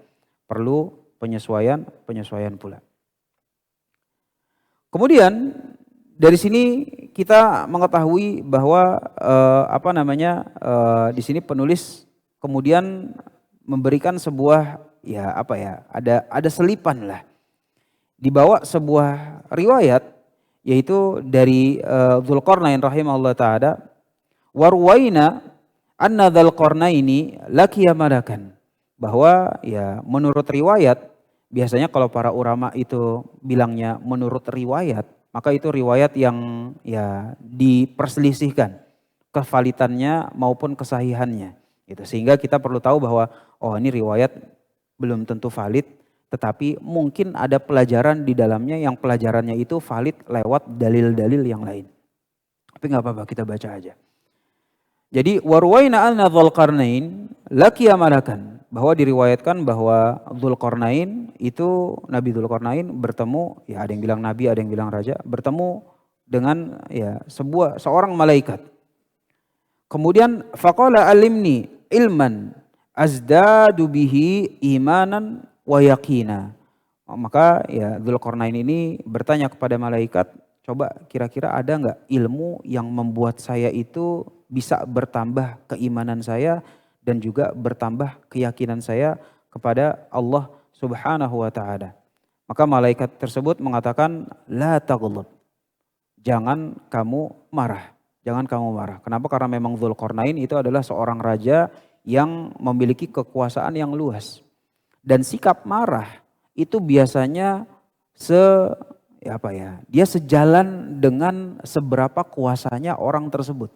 Perlu penyesuaian pula. Kemudian dari sini kita mengetahui bahwa di sini penulis kemudian memberikan sebuah ada selipan lah. Dibawa sebuah riwayat yaitu dari Dzulqarnain rahimahullah taala, warwaina anna Dzulqarnaini laqiya malakan, bahwa ya menurut riwayat, biasanya kalau para ulama itu bilangnya menurut riwayat, maka itu riwayat yang ya diperselisihkan kevalitannya maupun kesahihannya. Gitu. Sehingga kita perlu tahu bahwa oh ini riwayat belum tentu valid, tetapi mungkin ada pelajaran di dalamnya yang pelajarannya itu valid lewat dalil-dalil yang lain. Tapi nggak apa-apa, kita baca aja. Jadi warwaina anna Dzulqarnain laqiya malakan, bahwa diriwayatkan bahwa Dzulqarnain itu, Nabi Dzulqarnain bertemu, ya ada yang bilang nabi, ada yang bilang raja, bertemu dengan ya seorang malaikat. Kemudian faqala alimni ilman azdadu bihi imanan wa yaqina. Maka ya Dzulqarnain ini bertanya kepada malaikat, coba kira-kira ada enggak ilmu yang membuat saya itu bisa bertambah keimanan saya dan juga bertambah keyakinan saya kepada Allah Subhanahu wa taala. Maka malaikat tersebut mengatakan, la taghlab. Jangan kamu marah. Jangan kamu marah. Kenapa? Karena memang Dzulqarnain itu adalah seorang raja yang memiliki kekuasaan yang luas. Dan sikap marah itu biasanya dia sejalan dengan seberapa kuasanya orang tersebut.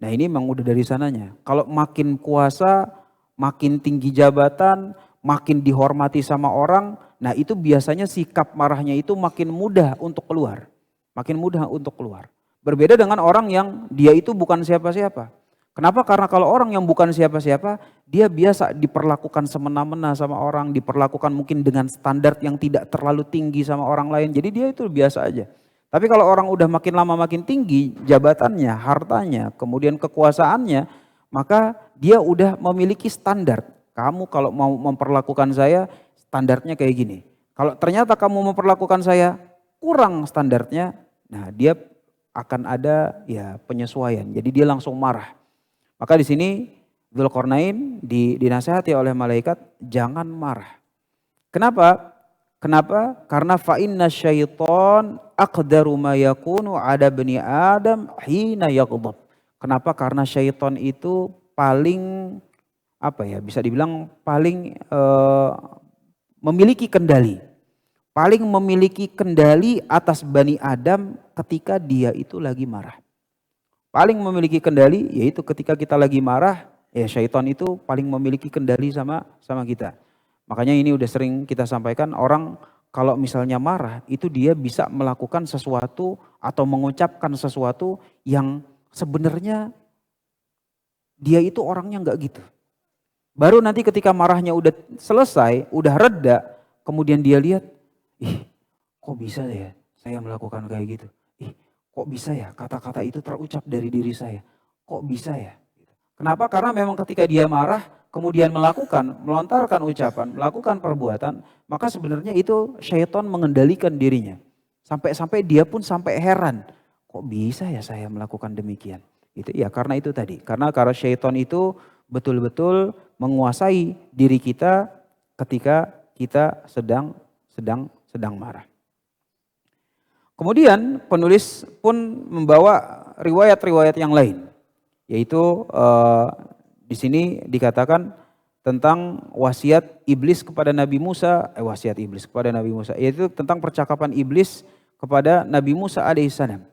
Nah ini memang udah dari sananya. Kalau makin kuasa, makin tinggi jabatan, makin dihormati sama orang, nah itu biasanya sikap marahnya itu makin mudah untuk keluar. Makin mudah untuk keluar. Berbeda dengan orang yang dia itu bukan siapa-siapa. Kenapa? Karena kalau orang yang bukan siapa-siapa, dia biasa diperlakukan semena-mena sama orang, diperlakukan mungkin dengan standar yang tidak terlalu tinggi sama orang lain. Jadi dia itu biasa aja. Tapi kalau orang udah makin lama makin tinggi jabatannya, hartanya, kemudian kekuasaannya, maka dia udah memiliki standar. Kamu kalau mau memperlakukan saya, standarnya kayak gini. Kalau ternyata kamu memperlakukan saya kurang standarnya, nah dia akan ada ya penyesuaian. Jadi dia langsung marah. Maka di sini Dzulqarnain dinasihati oleh malaikat, jangan marah. Kenapa? Karena fa inna syaitan aqdaru ma yakunu ada bani Adam hina yaghdab. Kenapa? Karena syaitan itu paling bisa dibilang paling memiliki kendali. paling memiliki kendali atas Bani Adam ketika dia itu lagi marah. Paling memiliki kendali yaitu ketika kita lagi marah, ya syaitan itu paling memiliki kendali sama kita. Makanya ini udah sering kita sampaikan, orang kalau misalnya marah itu dia bisa melakukan sesuatu atau mengucapkan sesuatu yang sebenarnya dia itu orangnya enggak gitu. Baru nanti ketika marahnya udah selesai, udah reda, kemudian dia lihat, kok bisa ya saya melakukan kayak gitu? Kok bisa ya kata-kata itu terucap dari diri saya? Kok bisa ya? Kenapa? Karena memang ketika dia marah, kemudian melontarkan ucapan, melakukan perbuatan, maka sebenarnya itu syaitan mengendalikan dirinya. Sampai-sampai dia pun sampai heran, kok bisa ya saya melakukan demikian? Itu ya karena itu tadi. Karena syaitan itu betul-betul menguasai diri kita ketika kita sedang marah. Kemudian penulis pun membawa riwayat-riwayat yang lain, yaitu di sini dikatakan tentang wasiat iblis kepada Nabi Musa, yaitu tentang percakapan iblis kepada Nabi Musa alaihissalam,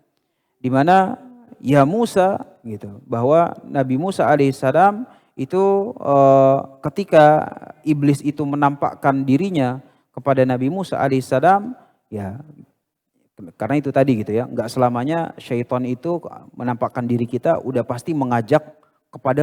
di mana ya Musa gitu, bahwa Nabi Musa alaihissalam itu ketika iblis itu menampakkan dirinya kepada Nabi Musa alaihissalam, ya karena itu tadi gitu ya, enggak selamanya syaitan itu menampakkan diri kita udah pasti mengajak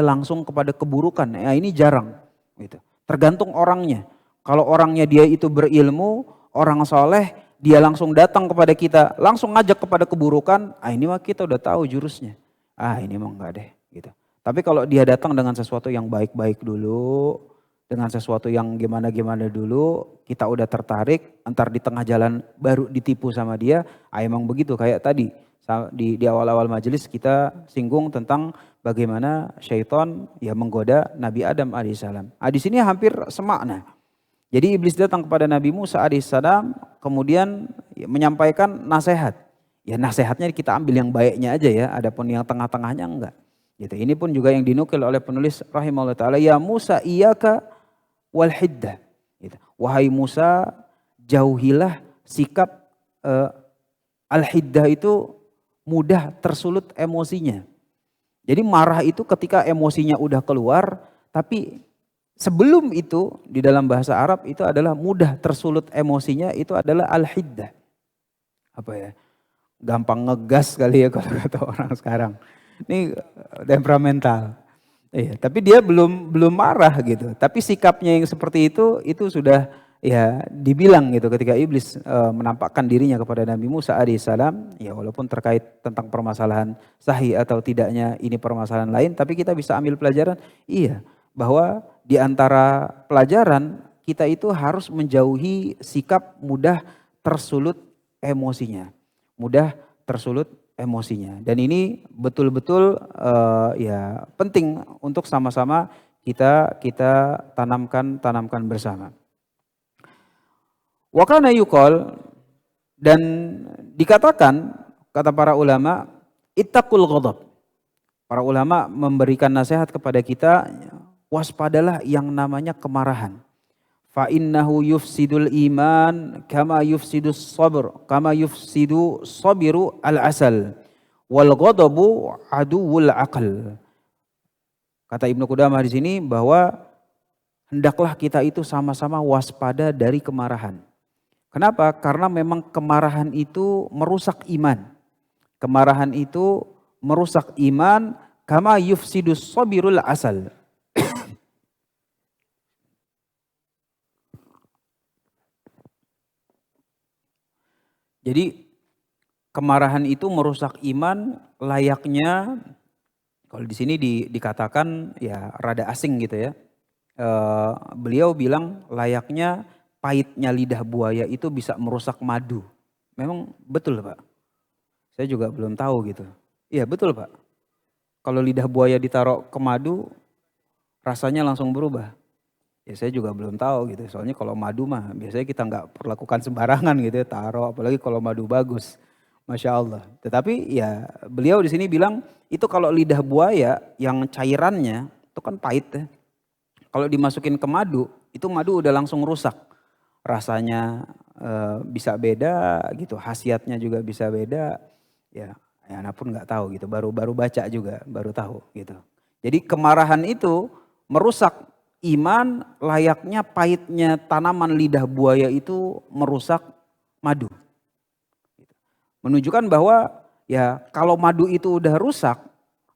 langsung kepada keburukan. Ya ini jarang gitu. Tergantung orangnya. Kalau orangnya dia itu berilmu, orang soleh, dia langsung datang kepada kita, langsung ngajak kepada keburukan, ini mah kita udah tahu jurusnya. Ini mah enggak deh gitu. Tapi kalau dia datang dengan sesuatu yang baik-baik dulu, dengan sesuatu yang gimana-gimana dulu, kita udah tertarik, entar di tengah jalan baru ditipu sama dia, emang begitu. Kayak tadi di awal-awal majelis kita singgung tentang bagaimana syaitan ya menggoda Nabi Adam alaihissalam. Di sini hampir semakna. Jadi iblis datang kepada Nabi Musa alaihissalam, kemudian menyampaikan nasihat. Ya nasihatnya kita ambil yang baiknya aja ya, adapun yang tengah-tengahnya enggak. Gitu. Ini pun juga yang dinukil oleh penulis rahimahullah ta'ala, ya Musa iyaka wal hiddah. Gitu. Wahai Musa, jauhilah sikap al-hiddah itu mudah tersulut emosinya. Jadi marah itu ketika emosinya udah keluar, tapi sebelum itu di dalam bahasa Arab itu adalah mudah tersulut emosinya, itu adalah al-hiddah. Apa ya? Gampang ngegas kali ya kalau kata orang sekarang. Ini temperamental. Iya, tapi dia belum marah gitu. Tapi sikapnya yang seperti itu sudah ya dibilang gitu ketika iblis menampakkan dirinya kepada Nabi Musa alaihissalam. Ya walaupun terkait tentang permasalahan sahih atau tidaknya ini permasalahan lain, tapi kita bisa ambil pelajaran. Iya, bahwa di antara pelajaran kita itu harus menjauhi sikap mudah tersulut emosinya. Mudah tersulut emosinya. Dan ini betul-betul ya penting untuk sama-sama kita tanamkan bersama. Wa kana yuqal, dan dikatakan kata para ulama, ittaqul ghadab. Para ulama memberikan nasihat kepada kita, waspadalah yang namanya kemarahan. Fa innahu yufsidul iman kama yufsidu sabiru al-asal wal ghadabu aduwul aqal. Kata Ibnu Qudamah di sini bahwa hendaklah kita itu sama-sama waspada dari kemarahan. Kenapa? Karena memang kemarahan itu merusak iman. Kemarahan itu merusak iman kama yufsidu sabirul asal. Jadi kemarahan itu merusak iman layaknya, kalau di sini dikatakan ya rada asing gitu ya. Beliau bilang layaknya pahitnya lidah buaya itu bisa merusak madu. Memang betul Pak? Saya juga belum tahu gitu. Iya betul Pak. Kalau lidah buaya ditaruh ke madu rasanya langsung berubah. Ya saya juga belum tahu gitu, soalnya kalau madu mah biasanya kita nggak perlakukan sembarangan gitu ya, taruh, apalagi kalau madu bagus, Masya Allah. Tetapi ya beliau di sini bilang itu kalau lidah buaya yang cairannya itu kan pahit ya. Kalau dimasukin ke madu, itu madu udah langsung rusak. Rasanya bisa beda gitu, khasiatnya juga bisa beda. Ya, anak pun nggak tahu gitu, baru baca juga, baru tahu gitu. Jadi kemarahan itu merusak iman, layaknya pahitnya tanaman lidah buaya itu merusak madu. Menunjukkan bahwa ya kalau madu itu udah rusak,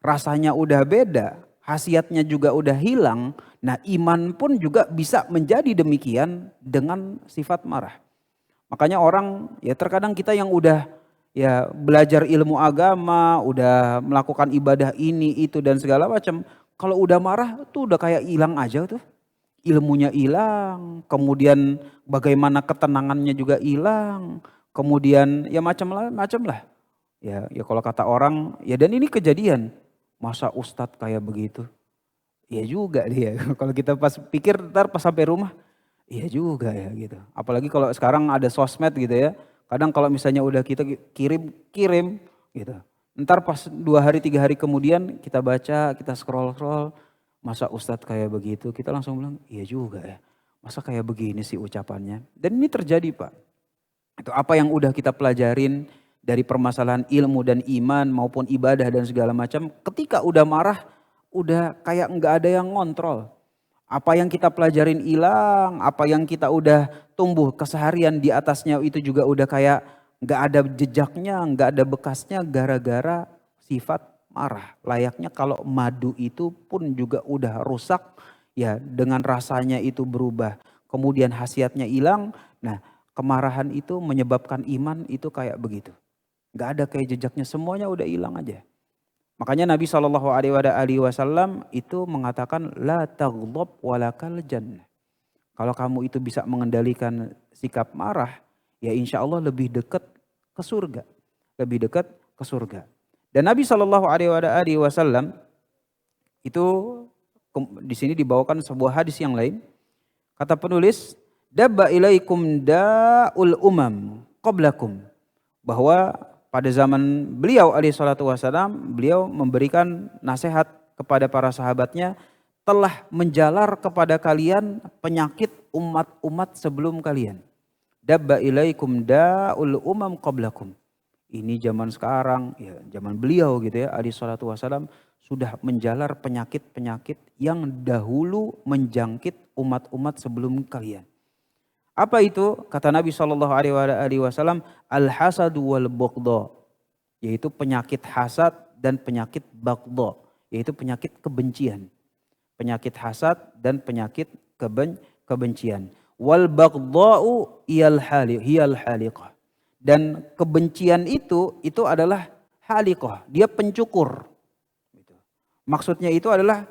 rasanya udah beda, khasiatnya juga udah hilang. Nah, iman pun juga bisa menjadi demikian dengan sifat marah. Makanya orang ya terkadang kita yang udah ya belajar ilmu agama, udah melakukan ibadah ini itu dan segala macam, kalau udah marah tuh udah kayak hilang aja tuh. Ilmunya hilang, kemudian bagaimana ketenangannya juga hilang, kemudian ya macam lah. Ya kalau kata orang, ya dan ini kejadian, masa ustadz kayak begitu? Iya juga dia. Kalau kita pas pikir ntar pas sampai rumah, iya juga ya gitu. Apalagi kalau sekarang ada sosmed gitu ya. Kadang kalau misalnya udah kita kirim gitu. Ntar pas 2 hari 3 hari kemudian kita baca, kita scroll, masa ustadz kayak begitu, kita langsung bilang iya juga ya. Masa kayak begini sih ucapannya. Dan ini terjadi Pak. Itu apa yang udah kita pelajarin dari permasalahan ilmu dan iman maupun ibadah dan segala macam. Ketika udah marah, udah kayak nggak ada yang ngontrol. Apa yang kita pelajarin hilang, apa yang kita udah tumbuh keseharian di atasnya itu juga udah kayak nggak ada jejaknya, nggak ada bekasnya gara-gara sifat marah. Layaknya kalau madu itu pun juga udah rusak, ya dengan rasanya itu berubah. Kemudian khasiatnya hilang, nah kemarahan itu menyebabkan iman itu kayak begitu. Nggak ada kayak jejaknya, semuanya udah hilang aja. Makanya Nabi SAW itu mengatakan la taghdab walakal jannah. Kalau kamu itu bisa mengendalikan sikap marah, ya insya Allah lebih dekat ke surga. Lebih dekat ke surga. Dan Nabi SAW itu di sini dibawakan sebuah hadis yang lain. Kata penulis, dabba ilaikum da'ul umam qablakum. Bahwa pada zaman beliau alaihi salatu wassalam, beliau memberikan nasihat kepada para sahabatnya, telah menjalar kepada kalian penyakit umat-umat sebelum kalian. Dabba ilaikum da'ul umam qablakum. Ini zaman sekarang, ya zaman beliau gitu ya, alaihi salatu wassalam, sudah menjalar penyakit-penyakit yang dahulu menjangkit umat-umat sebelum kalian. Apa itu? Kata Nabi SAW, al-hasadu wal baghdha, yaitu penyakit hasad dan penyakit baghdha, yaitu penyakit kebencian. Penyakit hasad dan penyakit kebencian. Wal baghdha'u hiyal haliqah. Dan kebencian itu adalah haliqah, dia pencukur. Maksudnya itu adalah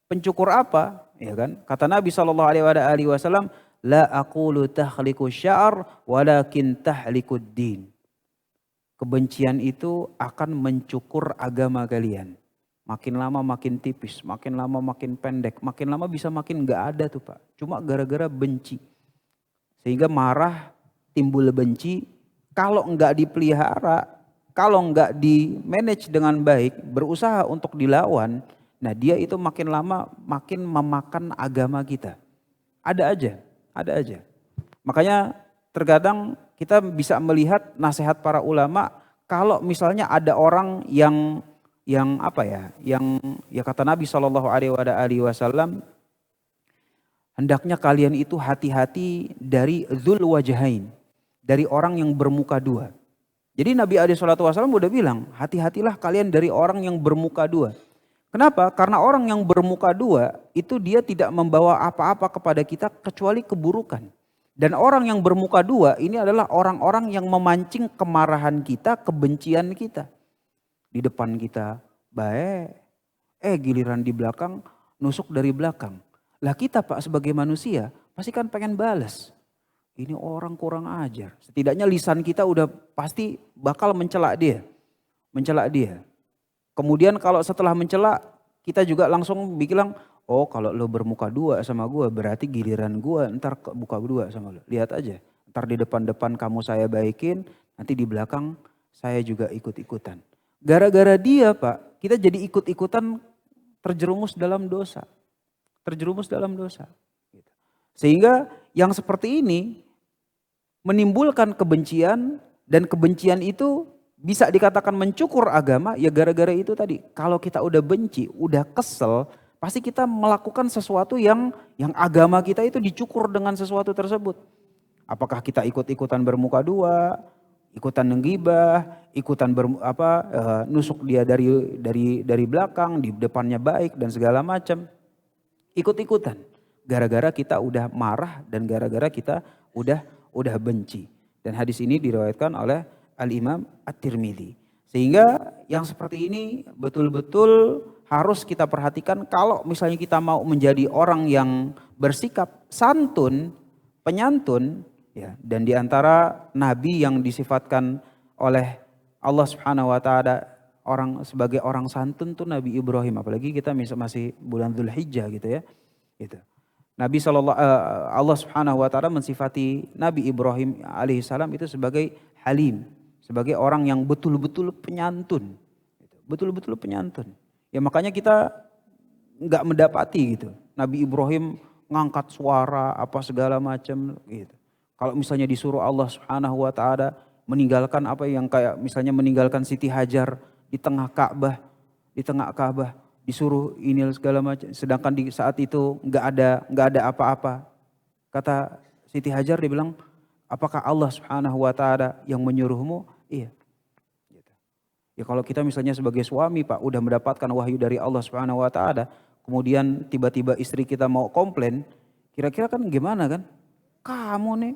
pencukur apa? Ya kan? Kata Nabi SAW, la aqulu tahliku sya'ar walakin tahlikud din. Kebencian itu akan mencukur agama kalian. Makin lama makin tipis, makin lama makin pendek, makin lama bisa makin gak ada tuh Pak. Cuma gara-gara benci. Sehingga marah, timbul benci, kalau enggak dipelihara, kalau enggak di manage dengan baik, berusaha untuk dilawan, nah dia itu makin lama makin memakan agama kita. Ada aja. Makanya terkadang kita bisa melihat nasihat para ulama, kalau misalnya ada orang yang apa ya, yang ya kata Nabi SAW, hendaknya kalian itu hati-hati dari dzul wajahain, dari orang yang bermuka dua. Jadi Nabi SAW udah bilang, hati-hatilah kalian dari orang yang bermuka dua. Kenapa? Karena orang yang bermuka dua itu dia tidak membawa apa-apa kepada kita kecuali keburukan. Dan orang yang bermuka dua ini adalah orang-orang yang memancing kemarahan kita, kebencian kita. Di depan kita baik, giliran di belakang nusuk dari belakang. Lah kita Pak sebagai manusia pasti kan pengen balas. Ini orang kurang ajar. Setidaknya lisan kita udah pasti bakal mencela dia. Kemudian kalau setelah mencela, kita juga langsung bilang, oh kalau lo bermuka dua sama gue, berarti giliran gue ntar buka dua sama lo. Lihat aja, ntar di depan-depan kamu saya baikin, nanti di belakang saya juga ikut-ikutan. Gara-gara dia Pak, kita jadi ikut-ikutan terjerumus dalam dosa. Sehingga yang seperti ini, menimbulkan kebencian, dan kebencian itu bisa dikatakan mencukur agama ya gara-gara itu tadi. Kalau kita udah benci, udah kesel, pasti kita melakukan sesuatu yang agama kita itu dicukur dengan sesuatu tersebut. Apakah kita ikut-ikutan bermuka dua, ikutan nenggibah, ikutan nusuk dia dari belakang, di depannya baik dan segala macam. Ikut-ikutan. Gara-gara kita udah marah dan gara-gara kita udah benci. Dan hadis ini diriwayatkan oleh Al-Imam At-Tirmidzi. Sehingga yang seperti ini betul-betul harus kita perhatikan kalau misalnya kita mau menjadi orang yang bersikap santun, penyantun, ya, dan diantara nabi yang disifatkan oleh Allah Subhanahu wa taala sebagai orang santun tuh Nabi Ibrahim, apalagi kita masih bulan Dzulhijjah gitu ya. Gitu. Allah Subhanahu wa taala mensifati Nabi Ibrahim alaihissalam itu sebagai halim, sebagai orang yang betul-betul penyantun. Betul-betul penyantun. Ya makanya kita nggak mendapati gitu. Nabi Ibrahim ngangkat suara apa segala macam gitu. Kalau misalnya disuruh Allah Subhanahu wa taala meninggalkan apa yang kayak misalnya meninggalkan Siti Hajar di tengah Ka'bah, disuruh ini segala macam, sedangkan di saat itu nggak ada apa-apa. Kata Siti Hajar, dia bilang, apakah Allah Subhanahu wa taala yang menyuruhmu? Iya. Ya kalau kita misalnya sebagai suami Pak udah mendapatkan wahyu dari Allah Subhanahu wa taala, kemudian tiba-tiba istri kita mau komplain, kira-kira kan gimana kan? Kamu nih.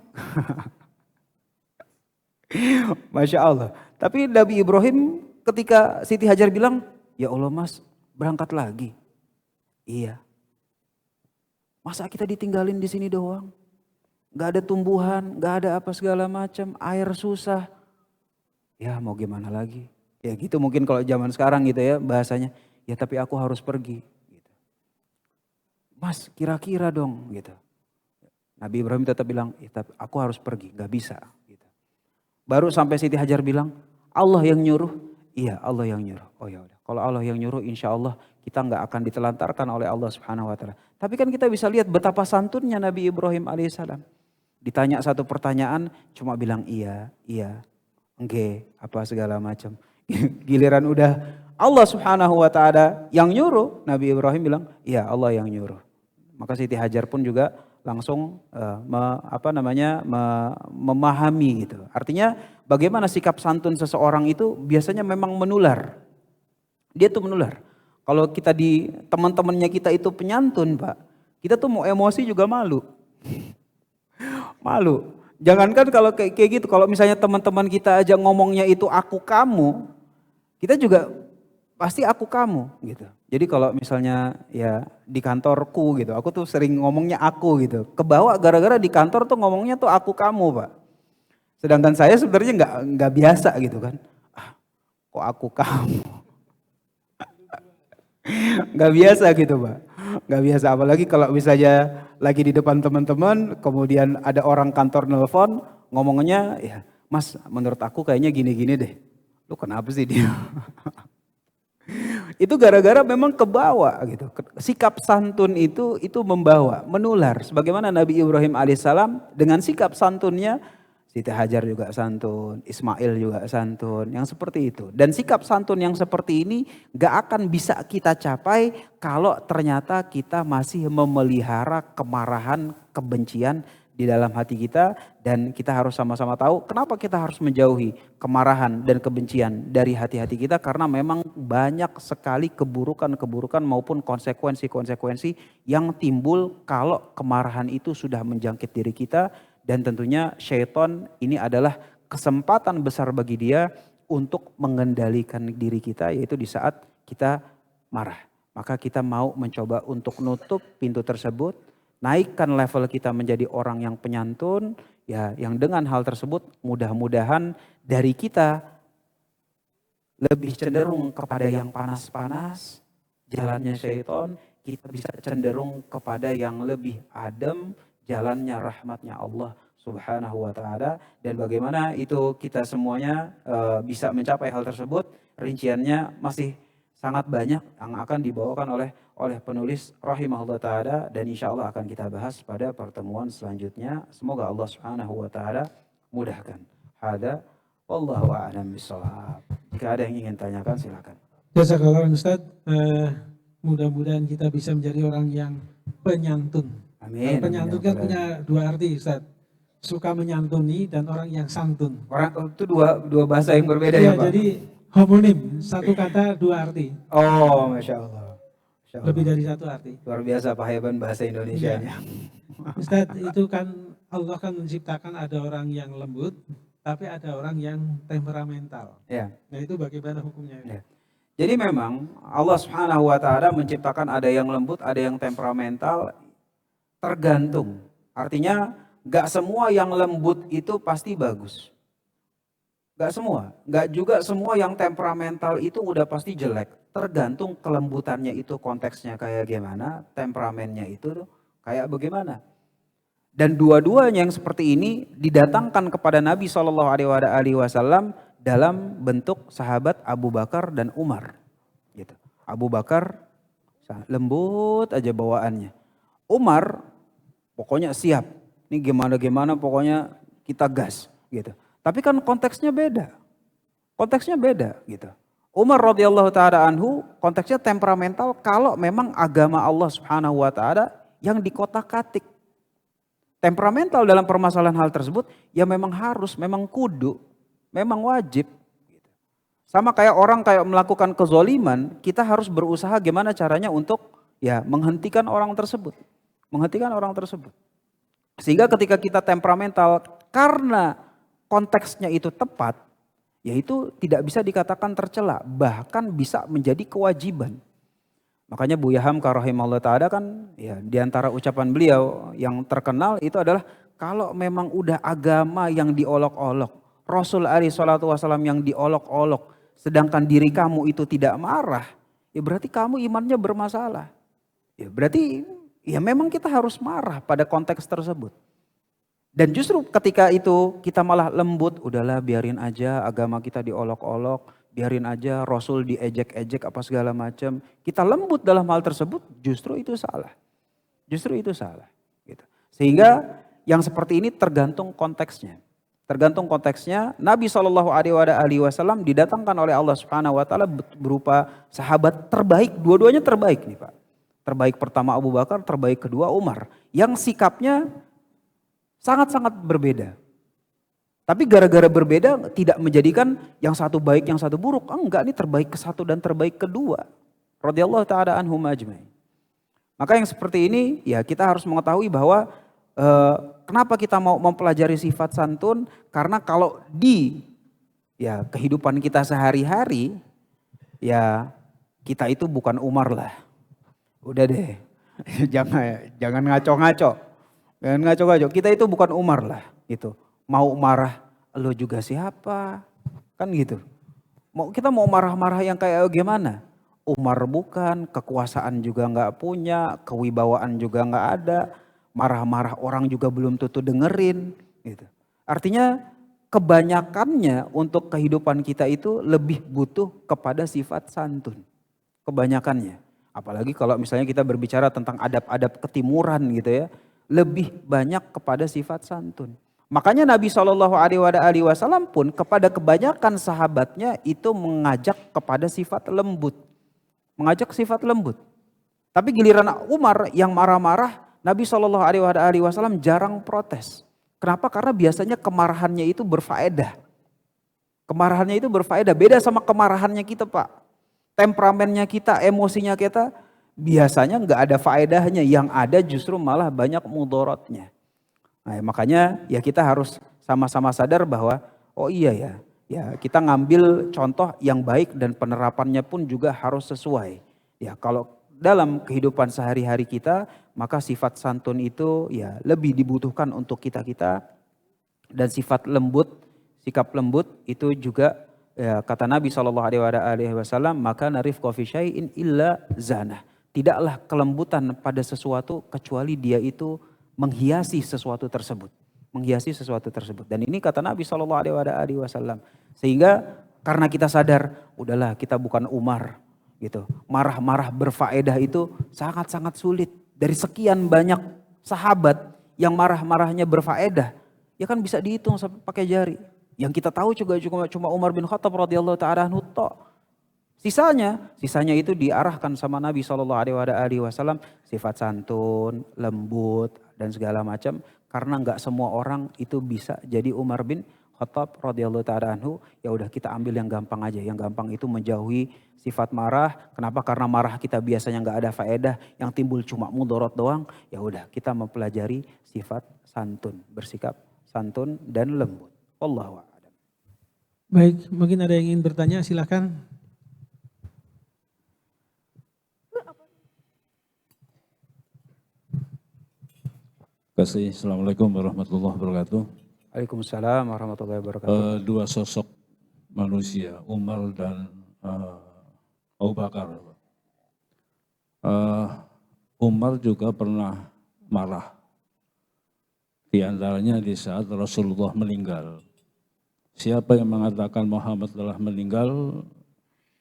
Masya Allah. Tapi Nabi Ibrahim ketika Siti Hajar bilang, ya Allah Mas berangkat lagi. Iya. Masa kita ditinggalin di sini doang? Gak ada tumbuhan, gak ada apa segala macam, air susah. Ya mau gimana lagi? Ya gitu mungkin kalau zaman sekarang gitu ya bahasanya. Ya tapi aku harus pergi. Gitu. Mas kira-kira dong gitu. Nabi Ibrahim tetap bilang, ya, tapi aku harus pergi, gak bisa. Gitu. Baru sampai Siti Hajar bilang, Allah yang nyuruh. Iya Allah yang nyuruh. Oh ya udah. Kalau Allah yang nyuruh insya Allah kita gak akan ditelantarkan oleh Allah Subhanahu wa taala. Tapi kan kita bisa lihat betapa santunnya Nabi Ibrahim alaihissalam. Ditanya satu pertanyaan cuma bilang iya, enggak, apa segala macam. Giliran udah Allah Subhanahu wa taala yang nyuruh, Nabi Ibrahim bilang, "Iya, Allah yang nyuruh." Maka Siti Hajar pun juga langsung memahami gitu. Artinya bagaimana sikap santun seseorang itu biasanya memang menular. Dia tuh menular. Kalau kita di teman-temannya kita itu penyantun, Pak, kita tuh mau emosi juga malu. Malu. Jangankan kalau kayak gitu, kalau misalnya teman-teman kita aja ngomongnya itu aku kamu, kita juga pasti aku kamu gitu. Jadi kalau misalnya ya di kantorku gitu, aku tuh sering ngomongnya aku gitu. Kebawa gara-gara di kantor tuh ngomongnya tuh aku kamu Pak. Sedangkan saya sebenarnya nggak biasa gitu kan. Kok aku kamu? Nggak biasa gitu Pak. Nggak biasa, apalagi kalau misalnya lagi di depan teman-teman, kemudian ada orang kantor nelpon, ngomongnya ya Mas menurut aku kayaknya gini-gini deh. Lu kenapa sih dia? Itu gara-gara memang kebawa gitu. Sikap santun itu membawa, menular. Sebagaimana Nabi Ibrahim alaihissalam dengan sikap santunnya, Siti Hajar juga santun, Ismail juga santun, yang seperti itu. Dan sikap santun yang seperti ini gak akan bisa kita capai kalau ternyata kita masih memelihara kemarahan, kebencian di dalam hati kita. Dan kita harus sama-sama tahu kenapa kita harus menjauhi kemarahan dan kebencian dari hati-hati kita. Karena memang banyak sekali keburukan-keburukan maupun konsekuensi-konsekuensi yang timbul kalau kemarahan itu sudah menjangkit diri kita. Dan tentunya syaitan ini adalah kesempatan besar bagi dia untuk mengendalikan diri kita, yaitu di saat kita marah. Maka kita mau mencoba untuk nutup pintu tersebut, naikkan level kita menjadi orang yang penyantun, ya, yang dengan hal tersebut mudah-mudahan dari kita lebih cenderung kepada yang panas-panas, jalannya syaitan, kita bisa cenderung kepada yang lebih adem, jalannya rahmatnya Allah Subhanahu wa taala. Dan bagaimana itu kita semuanya bisa mencapai hal tersebut, rinciannya masih sangat banyak yang akan dibawakan oleh penulis rahimahullah taala, dan insya Allah akan kita bahas pada pertemuan selanjutnya. Semoga Allah Subhanahu wa taala mudahkan. Hada wallahu a'lam bishawab. Jika ada yang ingin tanyakan silakan. Jazakallah Ustaz, mudah-mudahan kita bisa menjadi orang yang penyantun. Amin. Penyantun kan punya dua arti Ustaz. Suka menyantuni dan orang yang santun. Orang itu dua bahasa yang berbeda ya Pak? Jadi homonim, satu kata dua arti. Oh, Masya Allah. Lebih dari satu arti. Luar biasa Pak Heban bahasa Indonesianya. Ustaz, itu kan Allah kan menciptakan ada orang yang lembut, tapi ada orang yang temperamental. Ya. Nah itu bagaimana hukumnya? Ya. Jadi memang Allah Subhanahu wa Ta'ala menciptakan ada yang lembut, ada yang temperamental, tergantung. Artinya gak semua yang lembut itu pasti bagus. Gak semua. Gak juga semua yang temperamental itu udah pasti jelek. Tergantung kelembutannya itu konteksnya kayak gimana, temperamennya itu tuh kayak bagaimana. Dan dua-duanya yang seperti ini didatangkan kepada Nabi SAW dalam bentuk sahabat Abu Bakar dan Umar. Gitu. Abu Bakar lembut aja bawaannya. Umar pokoknya siap. Ini gimana pokoknya kita gas gitu. Tapi kan konteksnya beda. Konteksnya beda gitu. Umar radhiyallahu taala anhu konteksnya temperamental kalau memang agama Allah Subhanahu wa taala yang dikotak-katik. Temperamental dalam permasalahan hal tersebut ya memang harus, memang kudu, memang wajib. Sama kayak orang kayak melakukan kezoliman, kita harus berusaha gimana caranya untuk ya menghentikan orang tersebut. Menghentikan orang tersebut. Sehingga ketika kita temperamental karena konteksnya itu tepat, yaitu tidak bisa dikatakan tercela, bahkan bisa menjadi kewajiban. Makanya Buya Hamka rahimahullah ta'ala kan ya diantara ucapan beliau yang terkenal itu adalah kalau memang udah agama yang diolok-olok, Rasul alaihi salatu wasallam yang diolok-olok, sedangkan diri kamu itu tidak marah, ya berarti kamu imannya bermasalah. Ya berarti ya memang kita harus marah pada konteks tersebut. Dan justru ketika itu kita malah lembut, udahlah biarin aja agama kita diolok-olok, biarin aja Rasul diejek-ejek apa segala macam. Kita lembut dalam hal tersebut, justru itu salah. Justru itu salah. Gitu. Sehingga yang seperti ini tergantung konteksnya. Tergantung konteksnya, Nabi SAW didatangkan oleh Allah Subhanahu Wa Taala berupa sahabat terbaik, dua-duanya terbaik nih Pak. Terbaik pertama Abu Bakar, terbaik kedua Umar. Yang sikapnya sangat-sangat berbeda. Tapi gara-gara berbeda tidak menjadikan yang satu baik, yang satu buruk. Enggak, ini terbaik ke satu dan terbaik kedua. Radhiyallahu ta'ala anhum ajmain. Maka yang seperti ini ya kita harus mengetahui bahwa kenapa kita mau mempelajari sifat santun. Karena kalau di ya kehidupan kita sehari-hari ya kita itu bukan Umar lah. Udah deh, jangan ngaco-ngaco. Jangan ngaco-ngaco, kita itu bukan Umar lah gitu. Mau marah, lo juga siapa? Kan gitu. Kita mau marah-marah yang kayak gimana? Umar bukan, kekuasaan juga nggak punya, kewibawaan juga nggak ada. Marah-marah orang juga belum tentu dengerin. Gitu. Artinya kebanyakannya untuk kehidupan kita itu lebih butuh kepada sifat santun. Kebanyakannya. Apalagi kalau misalnya kita berbicara tentang adab-adab ketimuran gitu ya. Lebih banyak kepada sifat santun. Makanya Nabi SAW pun kepada kebanyakan sahabatnya itu mengajak kepada sifat lembut. Mengajak sifat lembut. Tapi giliran Umar yang marah-marah, Nabi SAW jarang protes. Kenapa? Karena biasanya kemarahannya itu berfaedah. Kemarahannya itu berfaedah. Beda sama kemarahannya kita Pak. Temperamennya kita, emosinya kita. Biasanya nggak ada faedahnya, yang ada justru malah banyak mudorotnya. Nah, makanya ya kita harus sama-sama sadar bahwa oh iya ya kita ngambil contoh yang baik dan penerapannya pun juga harus sesuai. Ya kalau dalam kehidupan sehari-hari kita maka sifat santun itu ya lebih dibutuhkan untuk kita-kita dan sifat lembut, sikap lembut itu juga ya, kata Nabi SAW maka narifqa fi syai'in illa zanah. Tidaklah kelembutan pada sesuatu kecuali dia itu menghiasi sesuatu tersebut. Menghiasi sesuatu tersebut. Dan ini kata Nabi SAW. Sehingga karena kita sadar, udahlah kita bukan Umar. Gitu. Marah-marah berfaedah itu sangat-sangat sulit. Dari sekian banyak sahabat yang marah-marahnya berfaedah. ya kan bisa dihitung sampai pakai jari. Yang kita tahu juga cuma Umar bin Khattab radhiyallahu taala anhu tok. Sisanya itu diarahkan sama Nabi SAW, sifat santun, lembut dan segala macam. Karena nggak semua orang itu bisa jadi Umar bin Khattab radhiyallahu taala anhu. Ya udah kita ambil yang gampang aja. Yang gampang itu menjauhi sifat marah. Kenapa? Karena marah kita biasanya nggak ada faedah, yang timbul cuma mudorot doang. Ya udah kita mempelajari sifat santun, bersikap santun dan lembut. Wallahu a'lam. Baik, mungkin ada yang ingin bertanya, silakan. Assalamualaikum warahmatullahi wabarakatuh. Waalaikumsalam warahmatullahi wabarakatuh. Dua sosok manusia, Umar dan Abu Bakar. Umar juga pernah marah. Di antaranya di saat Rasulullah meninggal. Siapa yang mengatakan Muhammad telah meninggal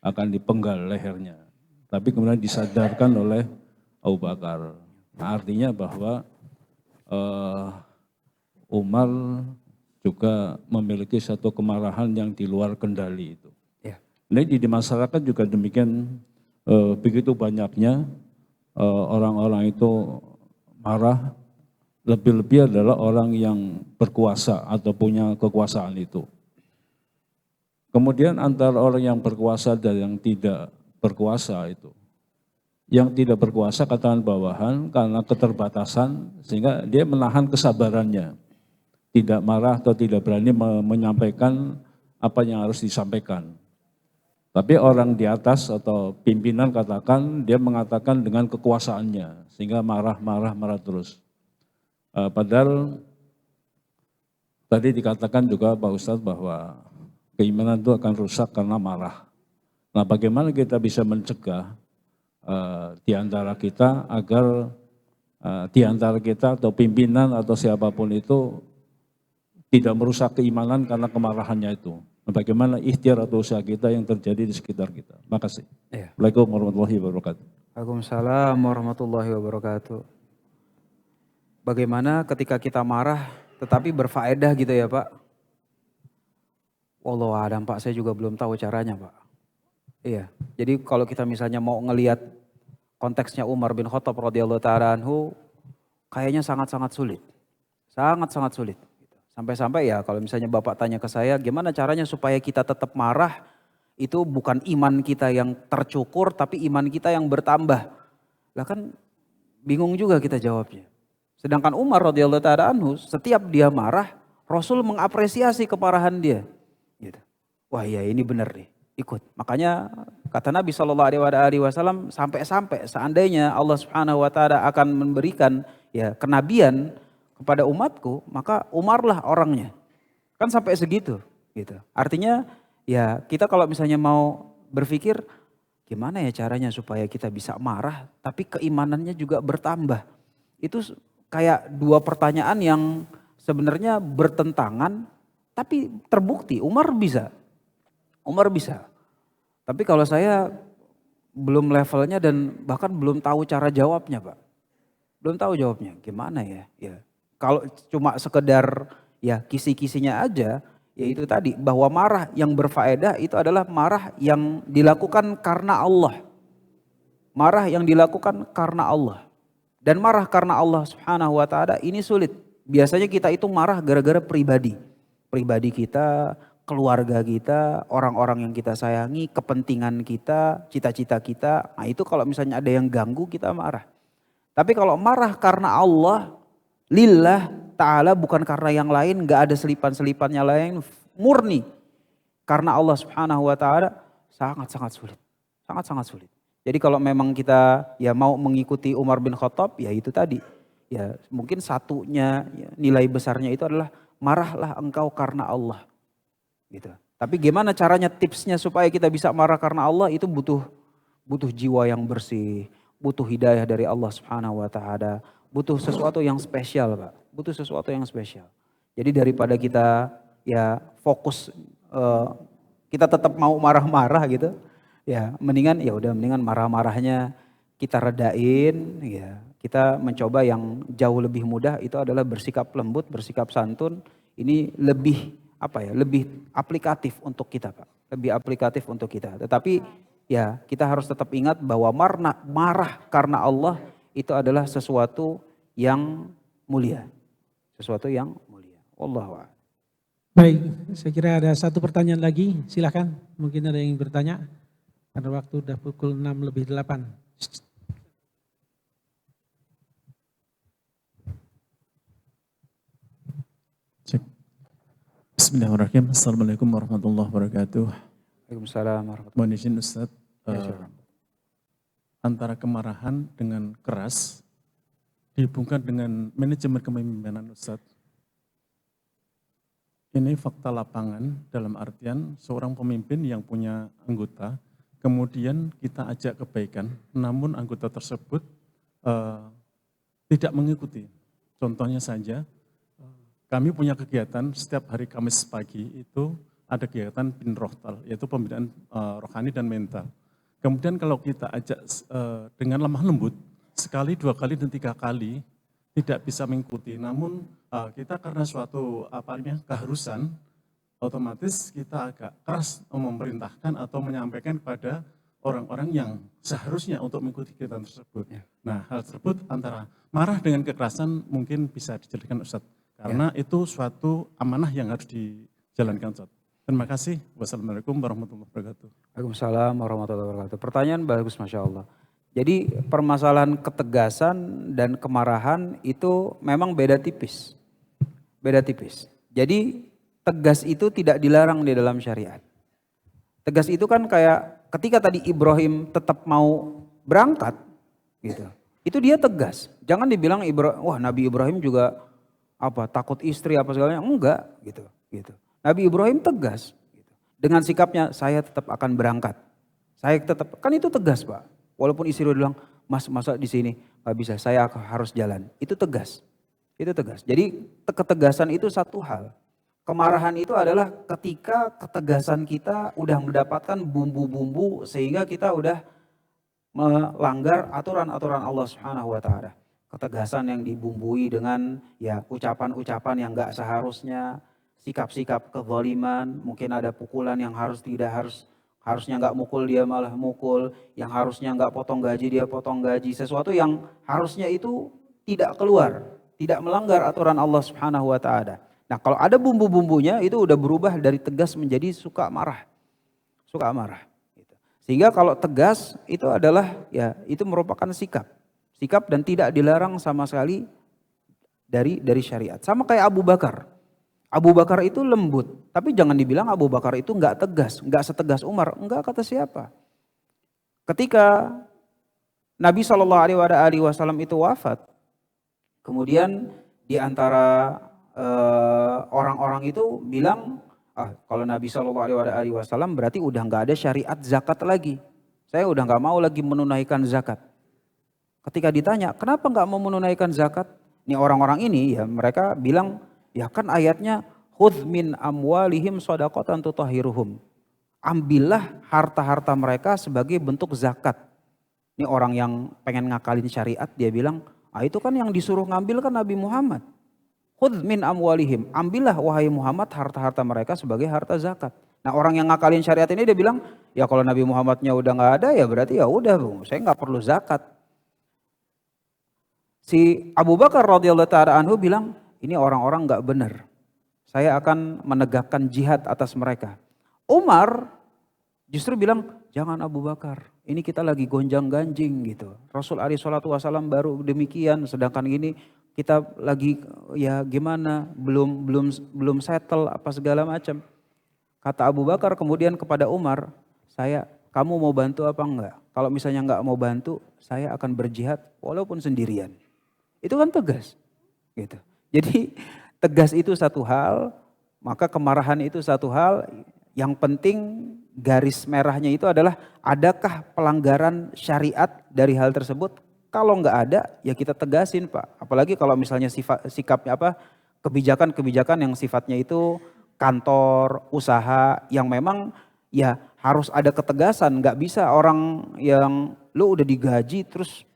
akan dipenggal lehernya. Tapi kemudian disadarkan oleh Abu Bakar. Nah, artinya bahwa Umar juga memiliki satu kemarahan yang di luar kendali itu. Ya. Nah, di masyarakat juga demikian, begitu banyaknya orang-orang itu marah, lebih-lebih adalah orang yang berkuasa atau punya kekuasaan itu. Kemudian antara orang yang berkuasa dan yang tidak berkuasa itu. Yang tidak berkuasa katakan bawahan karena keterbatasan sehingga dia menahan kesabarannya. Tidak marah atau tidak berani menyampaikan apa yang harus disampaikan. Tapi orang di atas atau pimpinan katakan dia mengatakan dengan kekuasaannya sehingga marah terus. Padahal tadi dikatakan juga Pak Ustadz bahwa keimanan itu akan rusak karena marah. Nah, bagaimana kita bisa mencegah di antara kita agar di antara kita atau pimpinan atau siapapun itu tidak merusak keimanan karena kemarahannya itu. Bagaimana ikhtiar atau usaha kita yang terjadi di sekitar kita. Terima kasih. Ya. Assalamualaikum warahmatullahi wabarakatuh. Waalaikumsalam warahmatullahi wabarakatuh. Bagaimana ketika kita marah tetapi berfaedah gitu ya Pak? Wallahu a'lam Pak, saya juga belum tahu caranya Pak. Iya, jadi kalau kita misalnya mau ngelihat konteksnya Umar bin Khattab radhiyallahu ta'ala anhu, kayaknya sangat-sangat sulit. Sangat-sangat sulit. Sampai-sampai ya kalau misalnya Bapak tanya ke saya, gimana caranya supaya kita tetap marah, itu bukan iman kita yang tercukur, tapi iman kita yang bertambah. Lah kan bingung juga kita jawabnya. Sedangkan Umar radhiyallahu ta'ala anhu, setiap dia marah, Rasul mengapresiasi kemarahan dia. Gitu. Wah iya ini benar nih. Ikut. Makanya kata Nabi SAW sampai-sampai seandainya Allah Subhanahu wa taala akan memberikan ya kenabian kepada umatku, maka Umarlah orangnya. Kan sampai segitu gitu. Artinya ya kita kalau misalnya mau berpikir gimana ya caranya supaya kita bisa marah tapi keimanannya juga bertambah. Itu kayak dua pertanyaan yang sebenarnya bertentangan tapi terbukti Umar bisa. Tapi kalau saya belum levelnya dan bahkan belum tahu cara jawabnya Pak. Belum tahu jawabnya gimana ya. Kalau cuma sekedar ya kisi-kisinya aja, ya itu tadi bahwa marah yang berfaedah itu adalah marah yang dilakukan karena Allah. Marah yang dilakukan karena Allah. Dan marah karena Allah Subhanahu wa taala ini sulit. Biasanya kita itu marah gara-gara pribadi. Pribadi kita, keluarga kita, orang-orang yang kita sayangi, kepentingan kita, cita-cita kita. Nah itu kalau misalnya ada yang ganggu kita marah. Tapi kalau marah karena Allah, lillah ta'ala bukan karena yang lain, gak ada selipan-selipannya lain, murni. Karena Allah Subhanahu wa ta'ala sangat-sangat sulit. Sangat-sangat sulit. Jadi kalau memang kita ya mau mengikuti Umar bin Khattab, ya itu tadi. Ya mungkin satunya ya, nilai besarnya itu adalah marahlah engkau karena Allah. Gitu. Tapi gimana caranya tipsnya supaya kita bisa marah karena Allah itu butuh jiwa yang bersih, butuh hidayah dari Allah Subhanahu wa taala, butuh sesuatu yang spesial, Pak. Butuh sesuatu yang spesial. Jadi daripada kita ya fokus kita tetap mau marah-marah gitu, ya mendingan marah-marahnya kita redain, ya. Kita mencoba yang jauh lebih mudah itu adalah bersikap lembut, bersikap santun, ini lebih lebih aplikatif untuk kita, Pak. Lebih aplikatif untuk kita. Tetapi ya kita harus tetap ingat bahwa marah karena Allah itu adalah sesuatu yang mulia. Sesuatu yang mulia. Wallahu a'lam. Baik, saya kira ada satu pertanyaan lagi, silakan. Mungkin ada yang bertanya. Karena waktu udah pukul 6:08. Cek. Bismillahirrahmanirrahim. Assalamualaikum warahmatullahi wabarakatuh. Waalaikumsalam warahmatullahi Mohon izin Ustaz, wabarakatuh. antara kemarahan dengan keras dihubungkan dengan manajemen kepemimpinan Ustaz. Ini fakta lapangan dalam artian seorang pemimpin yang punya anggota, kemudian kita ajak kebaikan, namun anggota tersebut tidak mengikuti. Contohnya saja, kami punya kegiatan setiap hari Kamis pagi itu ada kegiatan pinrohtal, yaitu pembinaan rohani dan mental. Kemudian kalau kita ajak dengan lemah lembut, sekali, 2 kali, dan 3 kali, tidak bisa mengikuti. Namun kita karena suatu keharusan, otomatis kita agak keras memerintahkan atau menyampaikan kepada orang-orang yang seharusnya untuk mengikuti kegiatan tersebut. Nah, hal tersebut antara marah dengan kekerasan mungkin bisa dijadikan Ustaz. Karena itu suatu amanah yang harus dijalankan Ustaz. Terima kasih. Wassalamualaikum warahmatullahi wabarakatuh. Waalaikumsalam warahmatullahi wabarakatuh. Pertanyaan bagus, Masya Allah. Jadi permasalahan ketegasan dan kemarahan itu memang beda tipis. Beda tipis. Jadi tegas itu tidak dilarang di dalam syariat. Tegas itu kan kayak ketika tadi Ibrahim tetap mau berangkat gitu. Itu dia tegas. Jangan dibilang Nabi Ibrahim juga takut istri apa segalanya. Enggak gitu. Nabi Ibrahim tegas gitu. Dengan sikapnya saya tetap akan berangkat. Kan itu tegas, Pak. Walaupun istri bilang, "Mas, masa di sini nggak bisa, saya harus jalan." Itu tegas. Itu tegas. Jadi ketegasan itu satu hal. Kemarahan itu adalah ketika ketegasan kita udah mendapatkan bumbu-bumbu sehingga kita udah melanggar aturan-aturan Allah Subhanahu wa taala. Ketegasan yang dibumbui dengan ucapan-ucapan yang enggak seharusnya, sikap-sikap kezaliman, mungkin ada pukulan yang harusnya enggak mukul dia malah mukul, yang harusnya enggak potong gaji dia potong gaji, sesuatu yang harusnya itu tidak keluar, tidak melanggar aturan Allah Subhanahu wa taala. Nah, kalau ada bumbu-bumbunya itu udah berubah dari tegas menjadi suka marah. Suka marah. Sehingga kalau tegas itu adalah itu merupakan sikap. Sikap dan tidak dilarang sama sekali dari syariat. Sama kayak Abu Bakar. Abu Bakar itu lembut. Tapi jangan dibilang Abu Bakar itu enggak tegas. Enggak setegas Umar. Enggak, kata siapa? Ketika Nabi SAW itu wafat. Kemudian di antara orang-orang itu bilang, kalau Nabi SAW berarti udah nggak ada syariat zakat lagi. Saya udah nggak mau lagi menunaikan zakat. Ketika ditanya, kenapa nggak mau menunaikan zakat? Ini orang-orang ini mereka bilang, kan ayatnya khudz min amwalihim shadaqatan tutahhiruhum. Ambillah harta-harta mereka sebagai bentuk zakat. Ini orang yang pengen ngakalin syariat, dia bilang, itu kan yang disuruh ngambil kan Nabi Muhammad. Khudz min amwalihim, ambillah wahai Muhammad harta-harta mereka sebagai harta zakat. Nah, orang yang ngakalin syariat ini dia bilang, kalau Nabi Muhammadnya udah nggak ada berarti udah, saya nggak perlu zakat. Si Abu Bakar radhiyallahu taala anhu bilang, ini orang-orang nggak benar. Saya akan menegakkan jihad atas mereka. Umar justru bilang, jangan Abu Bakar, ini kita lagi gonjang-ganjing gitu. Rasul alaihi salatu wasallam baru demikian, sedangkan ini kita lagi gimana, belum settle apa segala macam. Kata Abu Bakar kemudian kepada Umar, kamu mau bantu apa enggak? Kalau misalnya enggak mau bantu, saya akan berjihad walaupun sendirian. Itu kan tegas gitu. Jadi tegas itu satu hal, maka kemarahan itu satu hal. Yang penting garis merahnya itu adalah adakah pelanggaran syariat dari hal tersebut? Kalau nggak ada, kita tegasin, Pak. Apalagi kalau misalnya sikapnya kebijakan-kebijakan yang sifatnya itu kantor, usaha, yang memang harus ada ketegasan. Nggak bisa orang yang lu udah digaji terus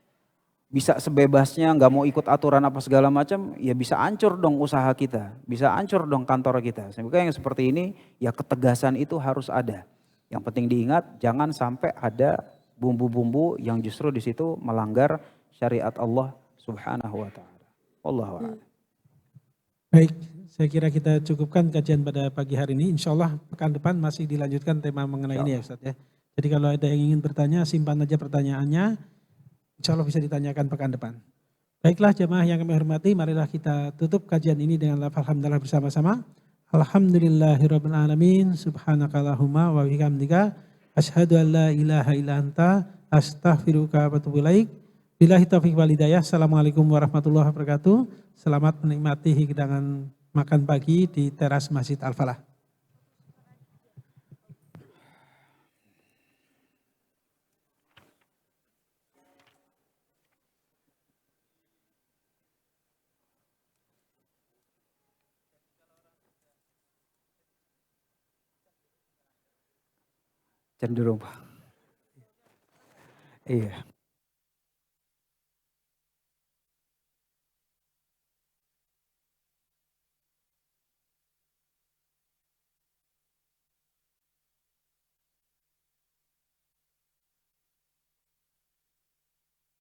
bisa sebebasnya nggak mau ikut aturan apa segala macam, ya bisa hancur dong usaha kita, bisa hancur dong kantor kita. Sehingga yang seperti ini ya ketegasan itu harus ada. Yang penting diingat jangan sampai ada bumbu-bumbu yang justru di situ melanggar syariat Allah Subhanahu wa taala. Wallahu a'lam. Baik, saya kira kita cukupkan kajian pada pagi hari ini. Insya Allah pekan depan masih dilanjutkan tema mengenai ini ya Ustaz ya. Jadi kalau ada yang ingin bertanya, simpan aja pertanyaannya. Insya Allah bisa ditanyakan pekan depan. Baiklah jemaah yang kami hormati, marilah kita tutup kajian ini dengan lafaz hamdalah bersama-sama. Alhamdulillahirabbil alamin, subhanakallahumma wa bihamdika asyhadu an la ilaha illa anta astaghfiruka wa atubu ilaik. Billahi taufiq wal hidayah. Assalamualaikum warahmatullahi wabarakatuh. Selamat menikmati hidangan makan pagi di teras Masjid Al-Falah. Cenderung Pak. Iya.